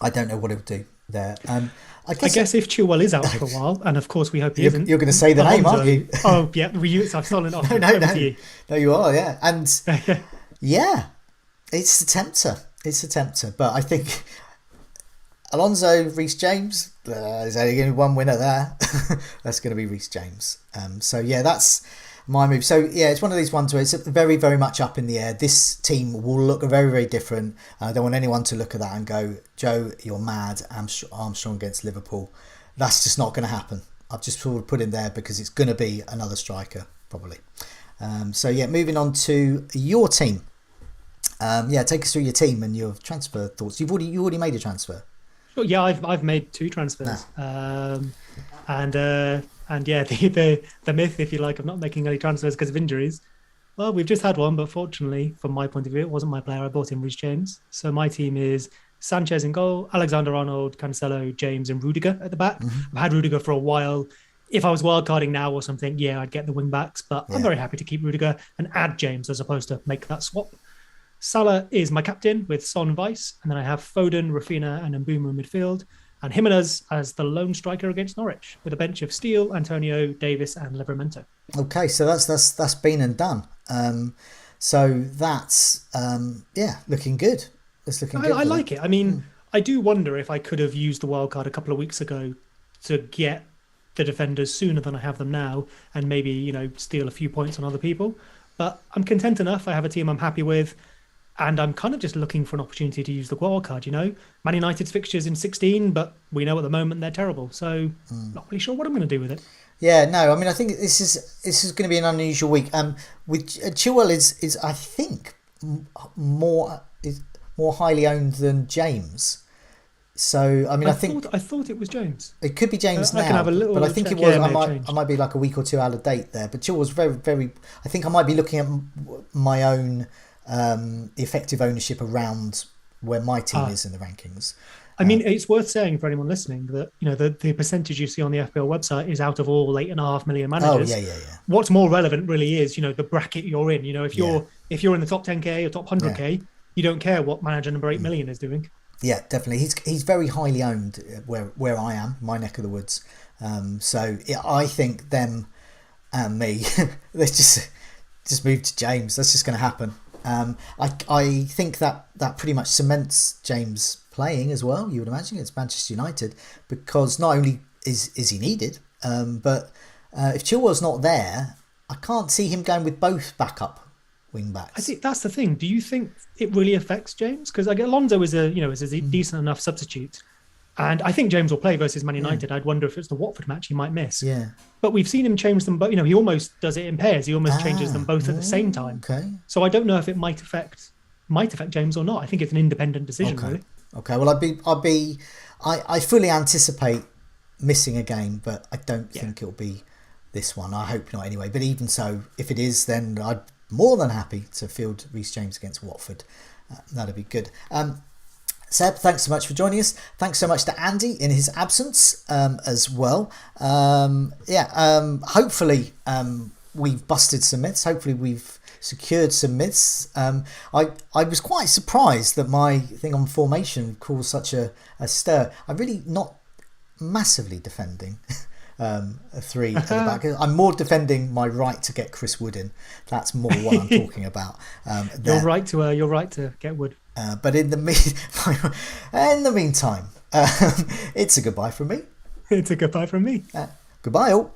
I don't know what he'll do there. I guess if Chilwell is out for a while, and of course we hope he isn't. You're going to say the name, aren't you? Oh, yeah. I've stolen it off. No, you are, yeah. And yeah, it's a tempter. But I think Alonso, Reece James, there's only going to be one winner there. That's going to be Reece James. So yeah, that's my move. So yeah, it's one of these ones where it's very, very much up in the air. This team will look very, very different. I don't want anyone to look at that and go, Joe, you're mad. Armstrong against Liverpool. That's just not going to happen. I've just sort of put in there because it's going to be another striker probably. So yeah, moving on to your team. Take us through your team and your transfer thoughts. You already made a transfer. Sure, yeah, I've made 2 transfers. And yeah, the myth, if you like, of not making any transfers because of injuries. Well, we've just had one, but fortunately, from my point of view, it wasn't my player. I bought in Reece James. So my team is Sanchez in goal, Alexander-Arnold, Cancelo, James, and Rudiger at the back. I've had Rudiger for a while. If I was wildcarding now or something, yeah, I'd get the wing backs. But I'm very happy to keep Rudiger and add James as opposed to make that swap. Salah is my captain with Son vice. And then I have Foden, Rafinha, and Mbeumo in midfield. And Jimenez as the lone striker against Norwich with a bench of Steele, Antonio, Davis, and Livramento. Okay, so that's been and done. So that's looking good. It's looking good. I like it. I mean, I do wonder if I could have used the wildcard a couple of weeks ago to get the defenders sooner than I have them now, and maybe steal a few points on other people. But I'm content enough. I have a team I'm happy with. And I'm kind of just looking for an opportunity to use the wild card, Man United's fixtures in 16, but we know at the moment they're terrible. So not really sure what I'm going to do with it. Yeah, no, I mean, I think this is going to be an unusual week. With Chilwell is I think more highly owned than James. So I mean, I think I thought it was James. it could be James now, I can have a little but I think check. it was. Yeah, I it may have might changed. be like a week or two out of date there. But Jill was very, very. I think I might be looking at my own effective ownership around where my team is in the rankings. I mean, it's worth saying for anyone listening that the percentage you see on the FPL website is out of all 8.5 million managers. Oh yeah. What's more relevant really is the bracket you're in. If you're in the top 10k or top 100k, you don't care what manager number 8 million is doing. Yeah, definitely. He's very highly owned where I am, my neck of the woods. So I think them and me, let's just move to James. That's just going to happen. I think that pretty much cements James playing as well. You would imagine it's Manchester United, because not only is he needed, but if Chilwell's not there, I can't see him going with both backup wing backs. I think that's the thing. Do you think it really affects James? Because Alonso is a decent enough substitute, and I think James will play versus Man United. I'd wonder if it's the Watford match he might miss. Yeah, but we've seen him change them both. He almost does it in pairs. He almost changes them both at the same time. Okay. So I don't know if it might affect James or not. I think it's an independent decision, really. Okay. Well, I fully anticipate missing a game, but I don't think it'll be this one. I hope not anyway. But even so, if it is, then I'd more than happy to field Reece James against Watford. That'd be good. Seb, thanks so much for joining us. Thanks so much to Andy in his absence as well. Hopefully we've busted some myths. Hopefully we've secured some myths. I was quite surprised that my thing on formation caused such a stir. I'm really not massively defending a 3 at the back. I'm more defending my right to get Chris Wood in. That's more what I'm talking about. You're right to get Wood. But in the meantime, it's a goodbye from me. It's a goodbye from me. Goodbye all.